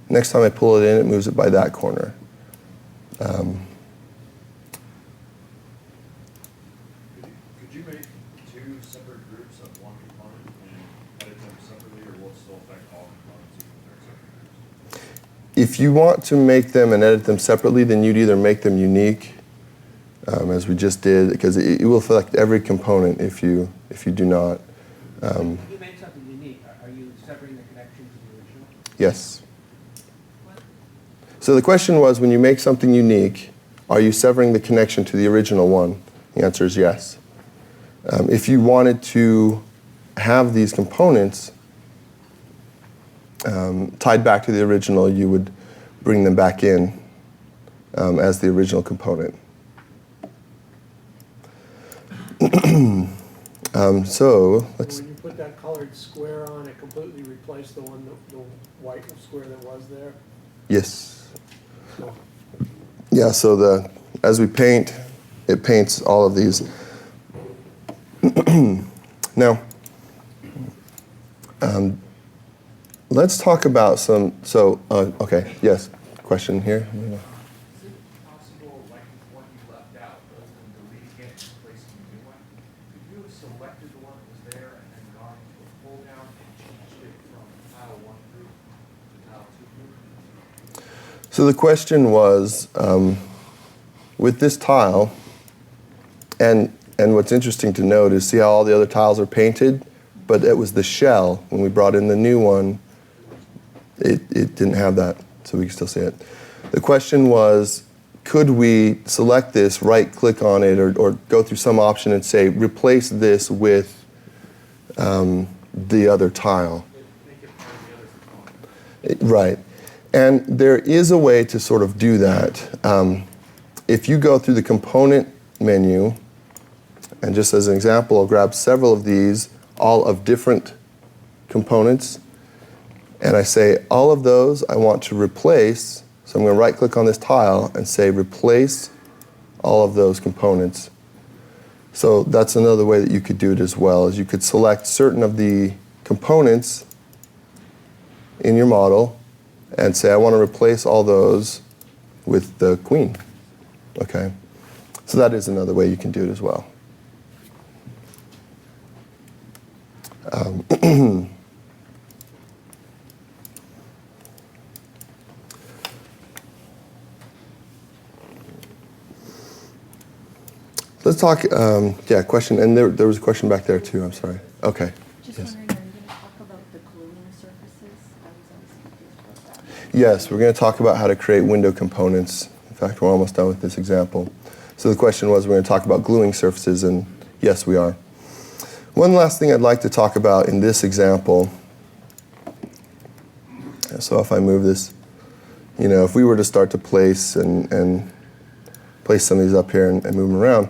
Next time I pull it in, it moves it by that corner. Could you make two separate groups of one component and edit them separately, or will it still affect all components even if they're separate groups? If you want to make them and edit them separately, then you'd either make them unique, as we just did, because it will affect every component if you do not. If you made something unique, are you severing the connection to the original? Yes. So the question was, when you make something unique, are you severing the connection to the original one? The answer is yes. If you wanted to have these components tied back to the original, you would bring them back in as the original component. So let's. When you put that colored square on, it completely replaced the white square that was there? Yes. So, Yeah, so as we paint, it paints all of these. Now, let's talk about okay, yes, question here. Is it possible, like what you left out, rather than deleting it and replacing a new one, could you have selected the one that was there and then gone to a pull down and changed it from tile 1 group to tile 2 group? So the question was, with this tile, and what's interesting to note is see how all the other tiles are painted, but it was the shell. When we brought in the new one, it didn't have that, so we can still see it. The question was, could we select this, right-click on it, or go through some option and say, replace this with the other tile? Make it part of the other component. Right. And there is a way to sort of do that. If you go through the component menu, and just as an example, I'll grab several of these, all of different components, and I say all of those I want to replace, so I'm going to right-click on this tile and say replace all of those components. So that's another way that you could do it as well, is you could select certain of the components in your model and say I want to replace all those with the queen. Okay? So that is another way you can do it as well. Let's talk, question, and there was a question back there too, I'm sorry. Okay. Just Yes. wondering, are you going to talk about the gluing surfaces? I was always confused about that. Yes, we're going to talk about how to create window components. In fact, we're almost done with this example. So the question was, we're going to talk about gluing surfaces, and yes, we are. One last thing I'd like to talk about in this example, so if I move this, if we were to start to place and place some of these up here and move them around,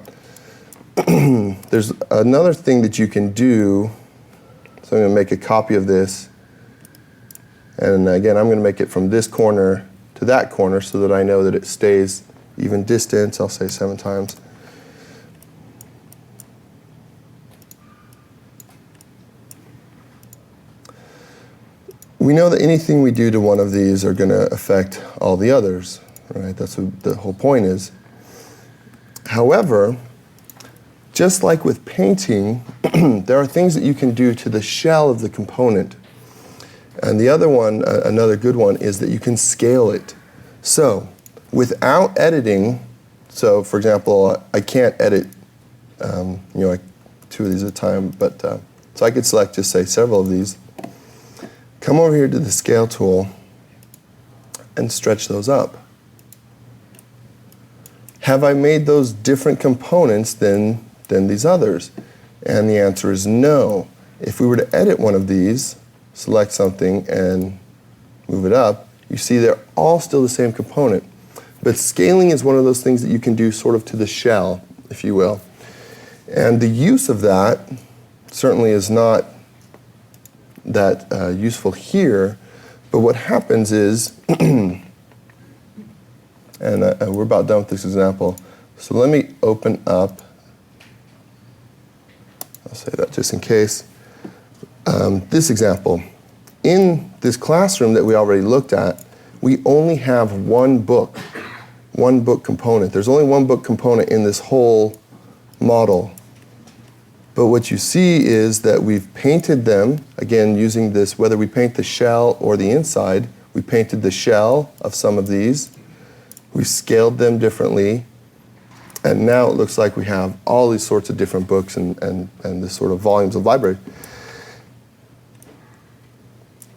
there's another thing that you can do. So I'm going to make a copy of this, and again, I'm going to make it from this corner to that corner so that I know that it stays even distance. I'll say 7 times. We know that anything we do to one of these are going to affect all the others, right? That's what the whole point is. However, just like with painting, there are things that you can do to the shell of the component. And the other one, another good one, is that you can scale it. So, without editing, so for example, I can't edit, like 2 of these at a time, but so I could select, just say, several of these. Come over here to the scale tool and stretch those up. Have I made those different components than these others? And the answer is no. If we were to edit one of these, select something and move it up, you see they're all still the same component. But scaling is one of those things that you can do sort of to the shell, if you will. And the use of that certainly is not that useful here, but what happens is, and we're about done with this example, so let me open up, I'll say that just in case, this example. In this classroom that we already looked at, we only have one book component. There's only one book component in this whole model. But what you see is that we've painted them, again, using this, whether we paint the shell or the inside, we painted the shell of some of these, we scaled them differently, and now it looks like we have all these sorts of different books and this sort of volumes of library.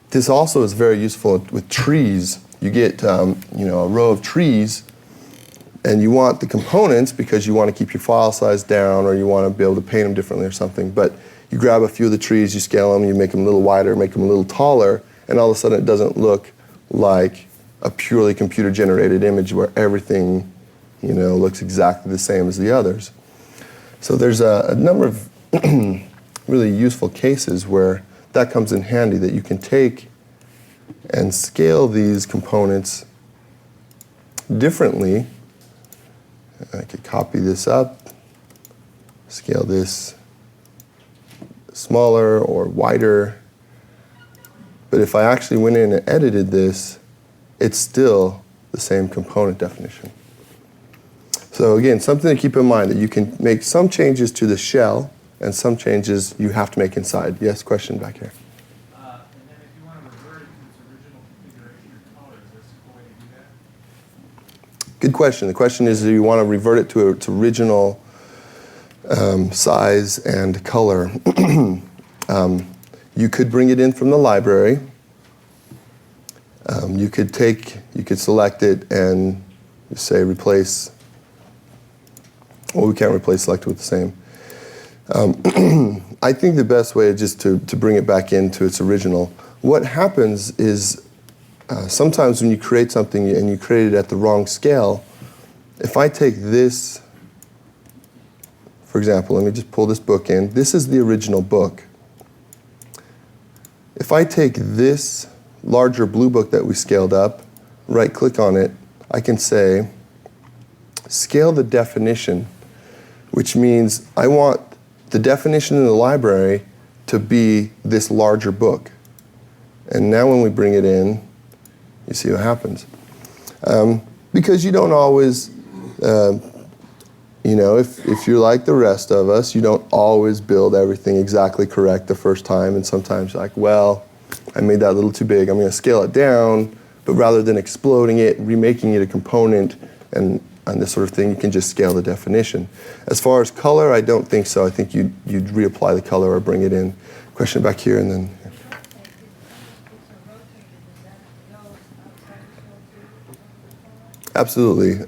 This also is very useful with trees. You get a row of trees, and you want the components because you want to keep your file size down, or you want to be able to paint them differently or something. But you grab a few of the trees, you scale them, you make them a little wider, make them a little taller, and all of a sudden it doesn't look like a purely computer-generated image where everything, looks exactly the same as the others. So there's a number of really useful cases where that comes in handy, that you can take and scale these components differently. I could copy this up, scale this smaller or wider. But if I actually went in and edited this, it's still the same component definition. So again, something to keep in mind, that you can make some changes to the shell and some changes you have to make inside. Yes, question back here. And then if you want to revert it to its original configuration or color, is there a way to do that? Good question. The question is, do you want to revert it to its original size and color? You could bring it in from the library. You could select it and say replace. Well, we can't replace selected with the same. I think the best way is just to bring it back into its original. What happens is sometimes when you create something and you create it at the wrong scale, if I take this, for example, let me just pull this book in. This is the original book. If I take this larger blue book that we scaled up, right-click on it, I can say, scale the definition, which means I want the definition in the library to be this larger book. And now when we bring it in, you see what happens. Because you don't always, if you're like the rest of us, you don't always build everything exactly correct the first time. And sometimes you're like, well, I made that a little too big. I'm going to scale it down. But rather than exploding it, remaking it a component, and this sort of thing, you can just scale the definition. As far as color, I don't think so. I think you'd reapply the color or bring it in. Question back here, and then. Absolutely.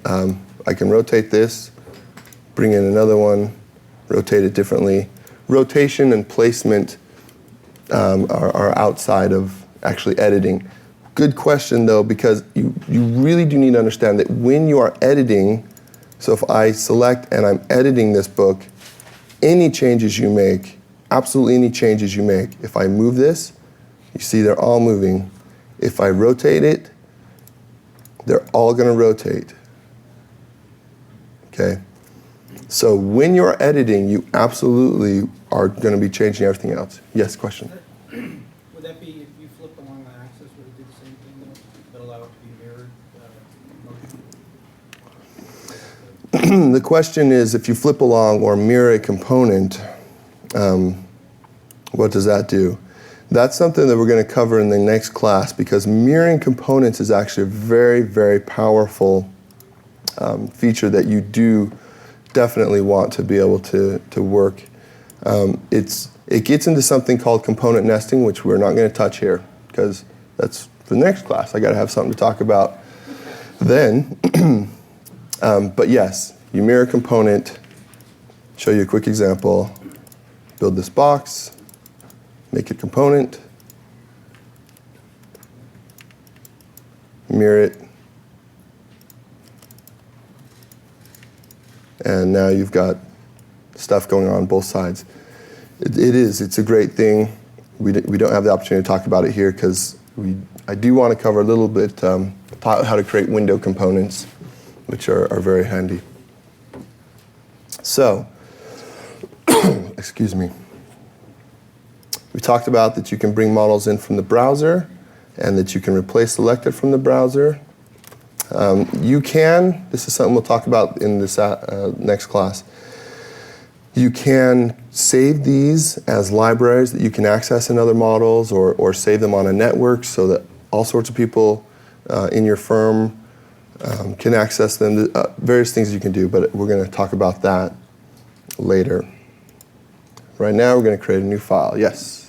I can rotate this, bring in another one, rotate it differently. Rotation and placement are outside of actually editing. Good question, though, because you really do need to understand that when you are editing, so if I select and I'm editing this book, any changes you make, absolutely any changes you make, if I move this, you see they're all moving. If I rotate it, they're all going to rotate. Okay? So when you're editing, you absolutely are going to be changing everything else. Yes, question? Would that be, if you flipped along the axis, would it do the same thing, though? That allow it to be mirrored the question is, if you flip along or mirror a component, what does that do? That's something that we're going to cover in the next class, because mirroring components is actually a very, very powerful feature that you do definitely want to be able to work. It gets into something called component nesting, which we're not going to touch here, because that's for the next class. I got to have something to talk about then. But yes, you mirror a component. Show you a quick example. Build this box. Make a component. Mirror it. And now you've got stuff going on both sides. It's a great thing. We don't have the opportunity to talk about it here because I do want to cover a little bit how to create window components, which are very handy. So, excuse me. We talked about that you can bring models in from the browser and that you can replace selected from the browser. This is something we'll talk about in this next class. You can save these as libraries that you can access in other models, or save them on a network so that all sorts of people in your firm can access them. Various things you can do, but we're going to talk about that later. Right now, we're going to create a new file. Yes?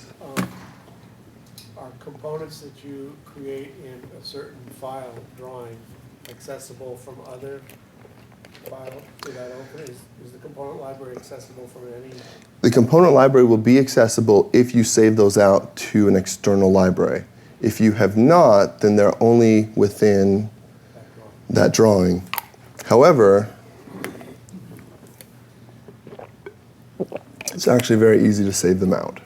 Are components that you create in a certain file drawing accessible from other files without opening? Is the component library accessible from any? The component library will be accessible if you save those out to an external library. If you have not, then they're only within that drawing. However, it's actually very easy to save them out.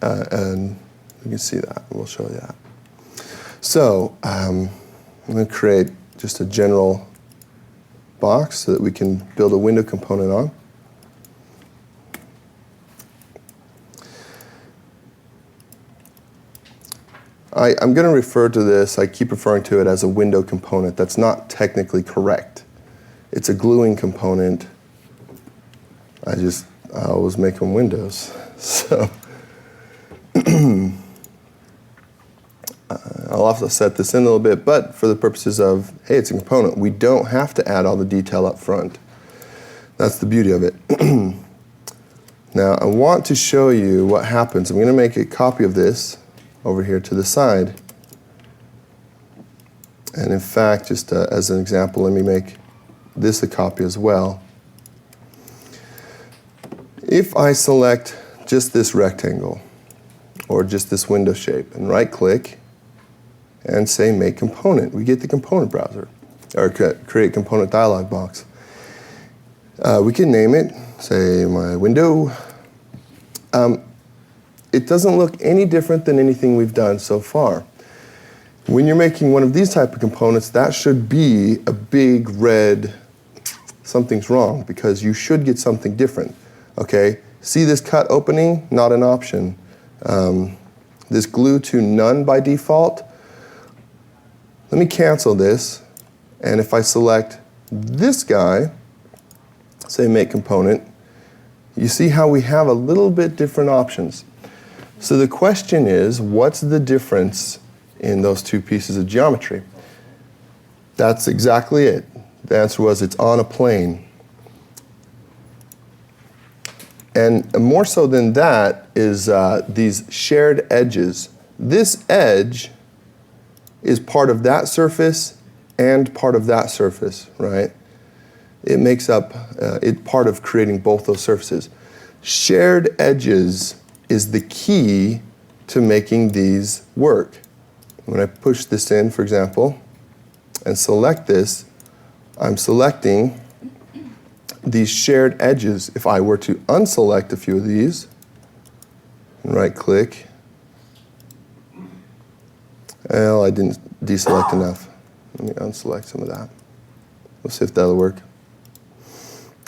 And you can see that. We'll show you that. So I'm going to create just a general box so that we can build a window component on. I'm going to refer to this, I keep referring to it as a window component. That's not technically correct. It's a gluing component. I always make them windows. So I'll also set this in a little bit, but for the purposes of, hey, it's a component, we don't have to add all the detail up front. That's the beauty of it. Now, I want to show you what happens. I'm going to make a copy of this over here to the side. And in fact, just as an example, let me make this a copy as well. If I select just this rectangle, or just this window shape, and right-click, and say Make Component, we get the component browser, or Create Component dialog box. We can name it, say my window. It doesn't look any different than anything we've done so far. When you're making one of these type of components, that should be a big red, something's wrong, because you should get something different. Okay, see this cut opening? Not an option. This glue to none by default. Let me cancel this, and if I select this guy, say Make Component, you see how we have a little bit different options. So the question is, what's the difference in those two pieces of geometry? That's exactly it. The answer was it's on a plane. And more so than that is these shared edges. This edge is part of that surface and part of that surface, right? It makes up, it's part of creating both those surfaces. Shared edges is the key to making these work. When I push this in, for example, and select this, I'm selecting these shared edges. If I were to unselect a few of these, and right-click, well, I didn't deselect enough. Let me unselect some of that. We'll see if that'll work.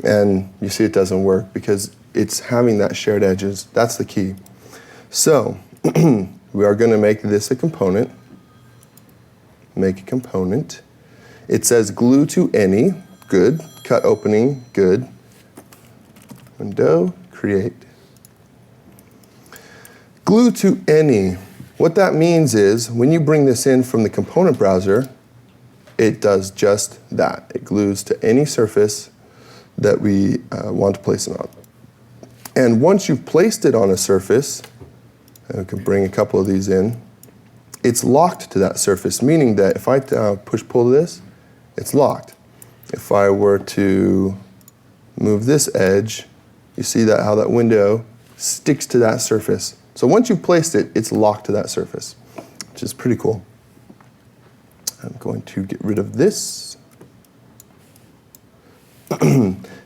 And you see it doesn't work because it's having that shared edges. That's the key. So we are going to make this a component. make a component. It says glue to any, good. Cut opening, good. Window, create. Glue to any. What that means is when you bring this in from the component browser, it does just that. It glues to any surface that we want to place it on. And once you've placed it on a surface, and we can bring a couple of these in, it's locked to that surface, meaning that if I push-pull this, it's locked. If I were to move this edge, you see that how that window sticks to that surface. So once you've placed it, it's locked to that surface, which is pretty cool. I'm going to get rid of this.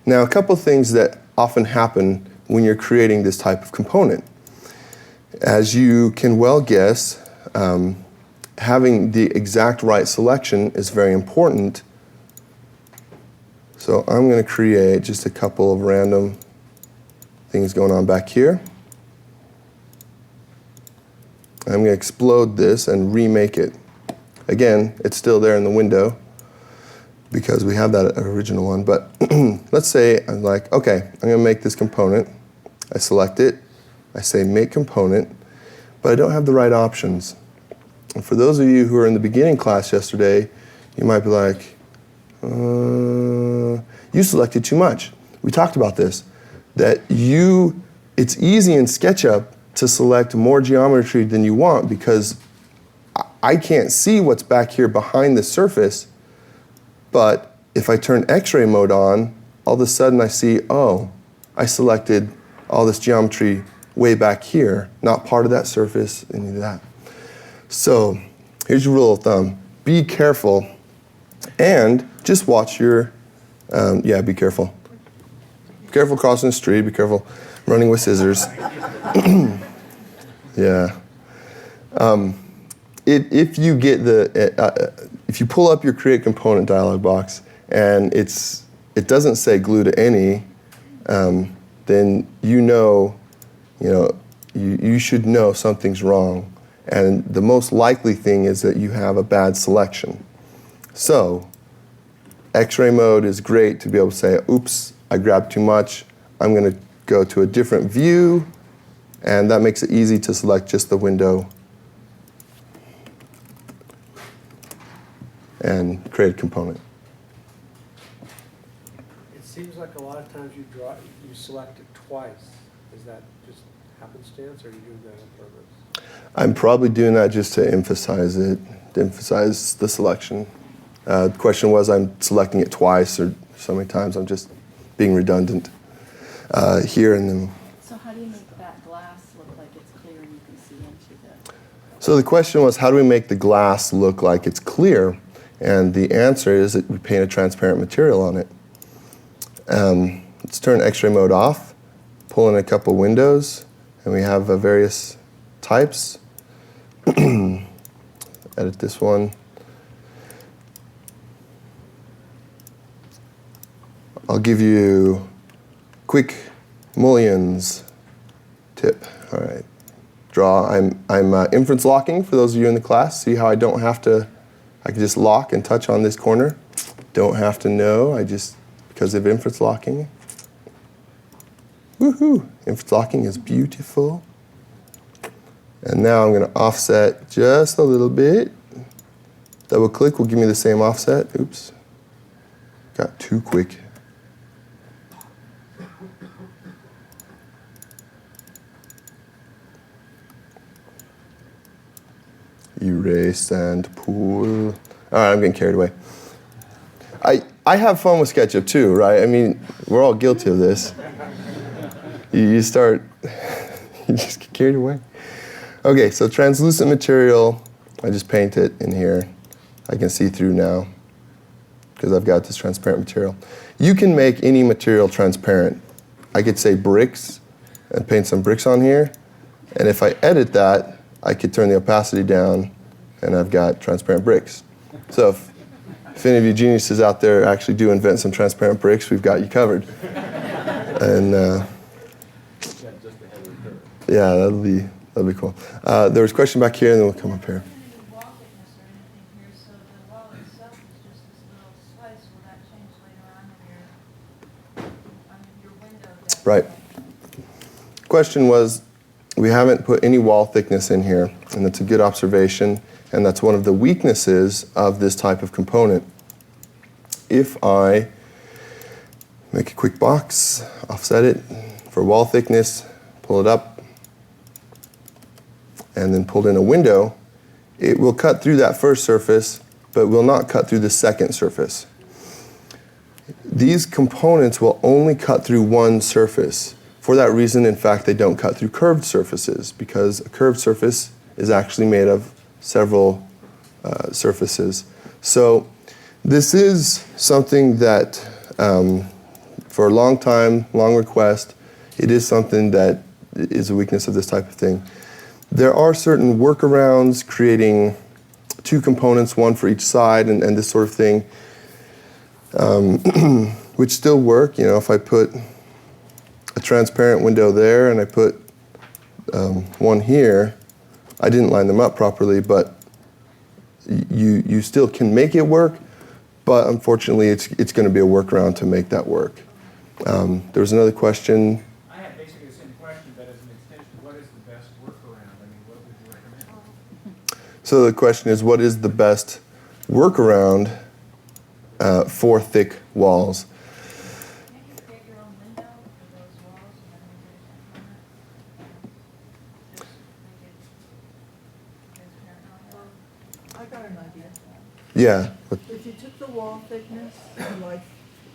Now, a couple things that often happen when you're creating this type of component. As you can well guess, having the exact right selection is very important. So I'm going to create just a couple of random things going on back here. I'm going to explode this and remake it. Again, it's still there in the window because we have that original one. But let's say I'm like, okay, I'm going to make this component. I select it. I say make component, but I don't have the right options. And for those of you who were in the beginning class yesterday, you might be like, you selected too much. We talked about this, that it's easy in SketchUp to select more geometry than you want because I can't see what's back here behind the surface, but if I turn X-ray mode on, all of a sudden I see, oh, I selected all this geometry way back here, not part of that surface, any of that. So here's your rule of thumb. Be careful and just watch your, be careful. Be careful crossing the street, be careful running with scissors. Yeah. If you get if you pull up your create component dialog box and it doesn't say glue to any, then you should know something's wrong. And the most likely thing is that you have a bad selection. So X-ray mode is great to be able to say, oops, I grabbed too much. I'm going to go to a different view. And that makes it easy to select just the window and create a component. It seems like a lot of times you select it twice. Is that just happenstance, or are you doing that on purpose? I'm probably doing that just to emphasize it, to emphasize the selection. The question was, I'm selecting it twice or so many times. I'm just being redundant here and then. So how do you make that glass look like it's clear and you can see into the... So the question was, how do we make the glass look like it's clear? And the answer is that we paint a transparent material on it. Let's turn X-ray mode off, pull in a couple windows, and we have various types. Edit this one. I'll give you quick mullions tip. All right. Draw. I'm inference locking for those of you in the class. See how I don't have to, I can just lock and touch on this corner. Don't have to know, because of inference locking. Woohoo! Inference locking is beautiful. And now I'm going to offset just a little bit. Double click will give me the same offset. Oops. Got too quick. Erase and pull. All right, I'm getting carried away. I have fun with SketchUp too, right? I mean, we're all guilty of this. You start, you just get carried away. Okay, so translucent material, I just paint it in here. I can see through now because I've got this transparent material. You can make any material transparent. I could say bricks and paint some bricks on here. And if I edit that, I could turn the opacity down and I've got transparent bricks. So if any of you geniuses out there actually do invent some transparent bricks, we've got you covered. And yeah, that'll be cool. There was a question back here, and then we'll come up here. Wall thickness or anything here, so question was, we haven't put any wall thickness in here, and that's a good observation, and that's one of the weaknesses of this type of component. If I make a quick box, offset it for wall thickness, pull it up, and then pull in a window, it will cut through that first surface, but will not cut through the second surface. These components will only cut through one surface. For that reason, in fact, they don't cut through curved surfaces, because a curved surface is actually made of several surfaces. So this is something that, for a long time, long request, it is something that is a weakness of this type of thing. There are certain workarounds, creating two components, one for each side, and this sort of thing, which still work. You know, if I put a transparent window there and I put one here, I didn't line them up properly, but you still can make it work, but unfortunately it's going to be a workaround to make that work. There was another question. I had basically the same question, but as an extension, what is the best workaround? I mean, what would you recommend? So the question is, what is the best workaround for thick walls? Can't you create your own window for those walls and then you just make it transparent on it? I got an idea. Yeah. If you took the wall thickness, like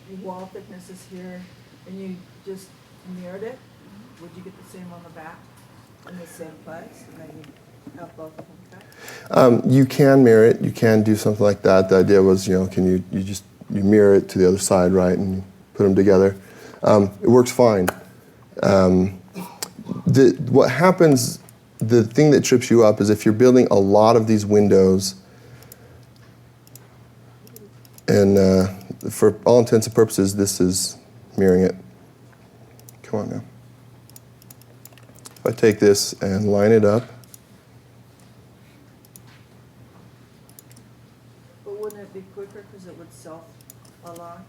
the wall thickness is here, and you just mirrored it, would you get the same on the back in the same place, and then you have both of them cut? You can mirror it. You can do something like that. The idea was, you know, can you mirror it to the other side, right, and you put them together. It works fine. What happens, the thing that trips you up is if you're building a lot of these windows, and for all intents and purposes, this is mirroring it. Come on now. If I take this and line it up, But wouldn't it be quicker because it would self-align?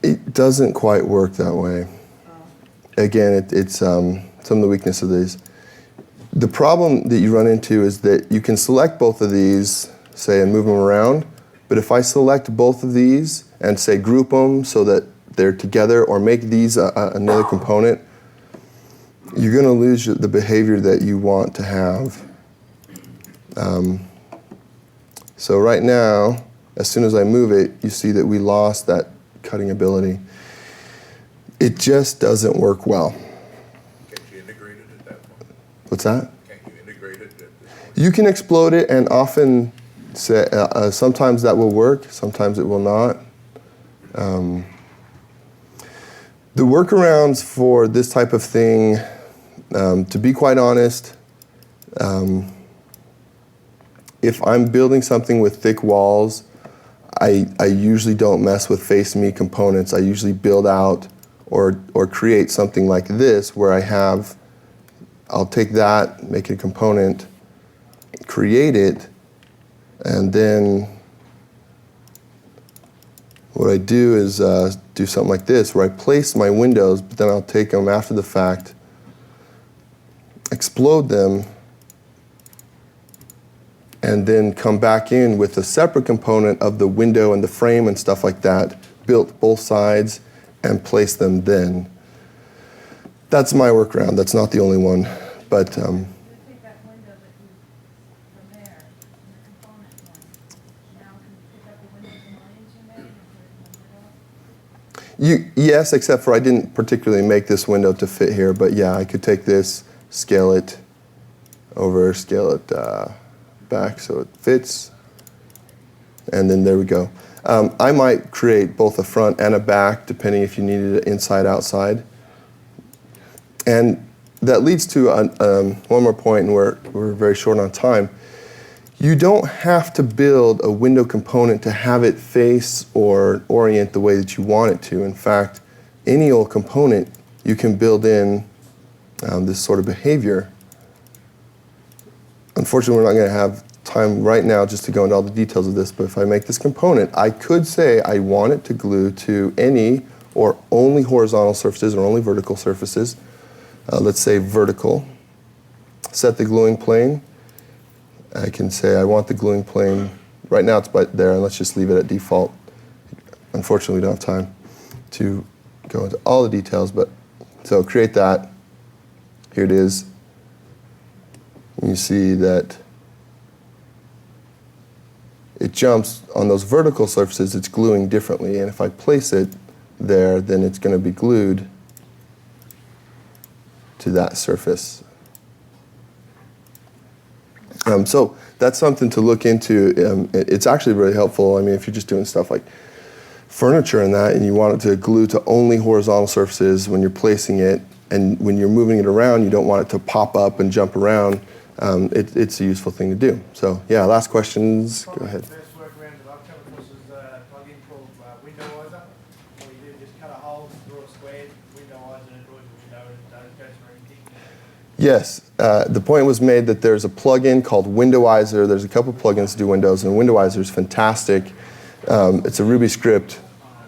it doesn't quite work that way. Again, it's some of the weakness of these. The problem that you run into is that you can select both of these, say, and move them around. But if I select both of these and, say, group them so that they're together, or make these another component, you're going to lose the behavior that you want to have. So right now, as soon as I move it, you see that we lost that cutting ability. It just doesn't work well. Can't you integrate it at that point? What's that? Can't you integrate it at this point? You can explode it, and often say, sometimes that will work, sometimes it will not. The workarounds for this type of thing, to be quite honest, if I'm building something with thick walls, I usually don't mess with face me components. I usually build out or create something like this where I'll take that, make it a component, create it, and then what I do is do something like this, where I place my windows, but then I'll take them after the fact, explode them, and then come back in with a separate component of the window and the frame and stuff like that, built both sides, and place them then. That's my workaround. That's not the only one, but You take that window that you, from there, the component one, now can you pick up the windows and lines you made and put it in the middle? yes, except for I didn't particularly make this window to fit here, but yeah, I could take this, scale it over, scale it back so it fits, and then there we go. I might create both a front and a back, depending if you needed it inside, outside. And that leads to one more point, and we're very short on time. You don't have to build a window component to have it face or orient the way that you want it to. In fact, any old component, you can build in this sort of behavior. Unfortunately, we're not going to have time right now just to go into all the details of this, but if I make this component, I could say I want it to glue to any or only horizontal surfaces or only vertical surfaces. Let's say vertical. Set the gluing plane. I can say I want the gluing plane, right now it's there, and let's just leave it at default. Unfortunately, we don't have time to go into all the details, but so create that. Here it is. You see that it jumps on those vertical surfaces, it's gluing differently, and if I place it there, then it's going to be glued to that surface. So that's something to look into. It's actually really helpful. I mean, if you're just doing stuff like furniture and that, and you want it to glue to only horizontal surfaces when you're placing it, and when you're moving it around, you don't want it to pop up and jump around. It's a useful thing to do. So yeah, last questions. Go ahead. The best workaround that I've come across is a plugin called Windowizer, where you do just cut a hole, draw a square, Windowizer, and it draws a window, and it doesn't go through anything. Yes, the point was made that there's a plugin called Windowizer. There's a couple plugins to do Windows, and Windowizer is fantastic. It's a Ruby script,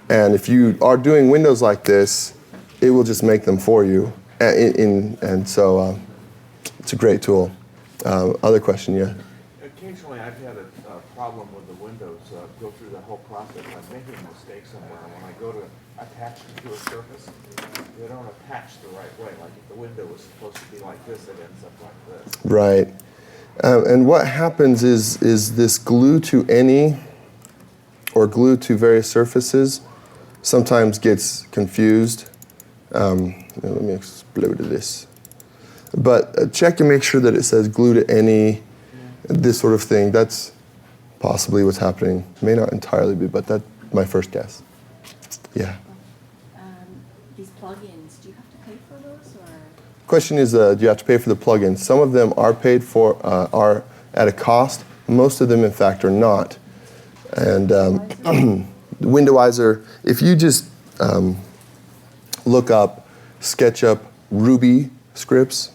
and if you are doing windows like this, it will just make them for you. And so it's a great tool. Other question, yeah? Occasionally, I've had a problem with the windows, go through the whole process. I'm making a mistake somewhere. When I go to attach them to a surface, they don't attach the right way. Like if the window was supposed to be like this, it ends up like this. Right. And what happens is this glue to any or glue to various surfaces sometimes gets confused. Let me explode this. But check and make sure that it says glue to any, this sort of thing. That's possibly what's happening. May not entirely be, but that's my first guess. Yeah. These plugins, do you have to pay for those, or? Question is, do you have to pay for the plugins? Some of them are paid for, are at a cost. Most of them, in fact, are not. And Windowizer, if you just look up SketchUp Ruby scripts,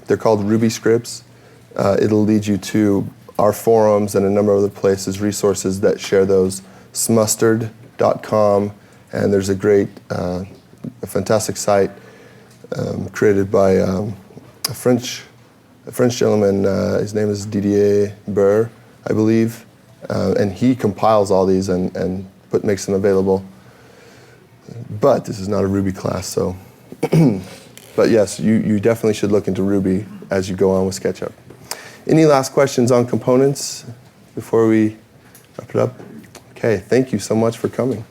they're called Ruby scripts. It'll lead you to our forums and a number of other places, resources that share those. smustard.com, and there's a great, a fantastic site created by a French gentleman. His name is Didier Burr, I believe, and he compiles all these and makes them available. But this is not a Ruby class, so. But yes, you definitely should look into Ruby as you go on with SketchUp. Any last questions on components before we wrap it up? Okay, thank you so much for coming.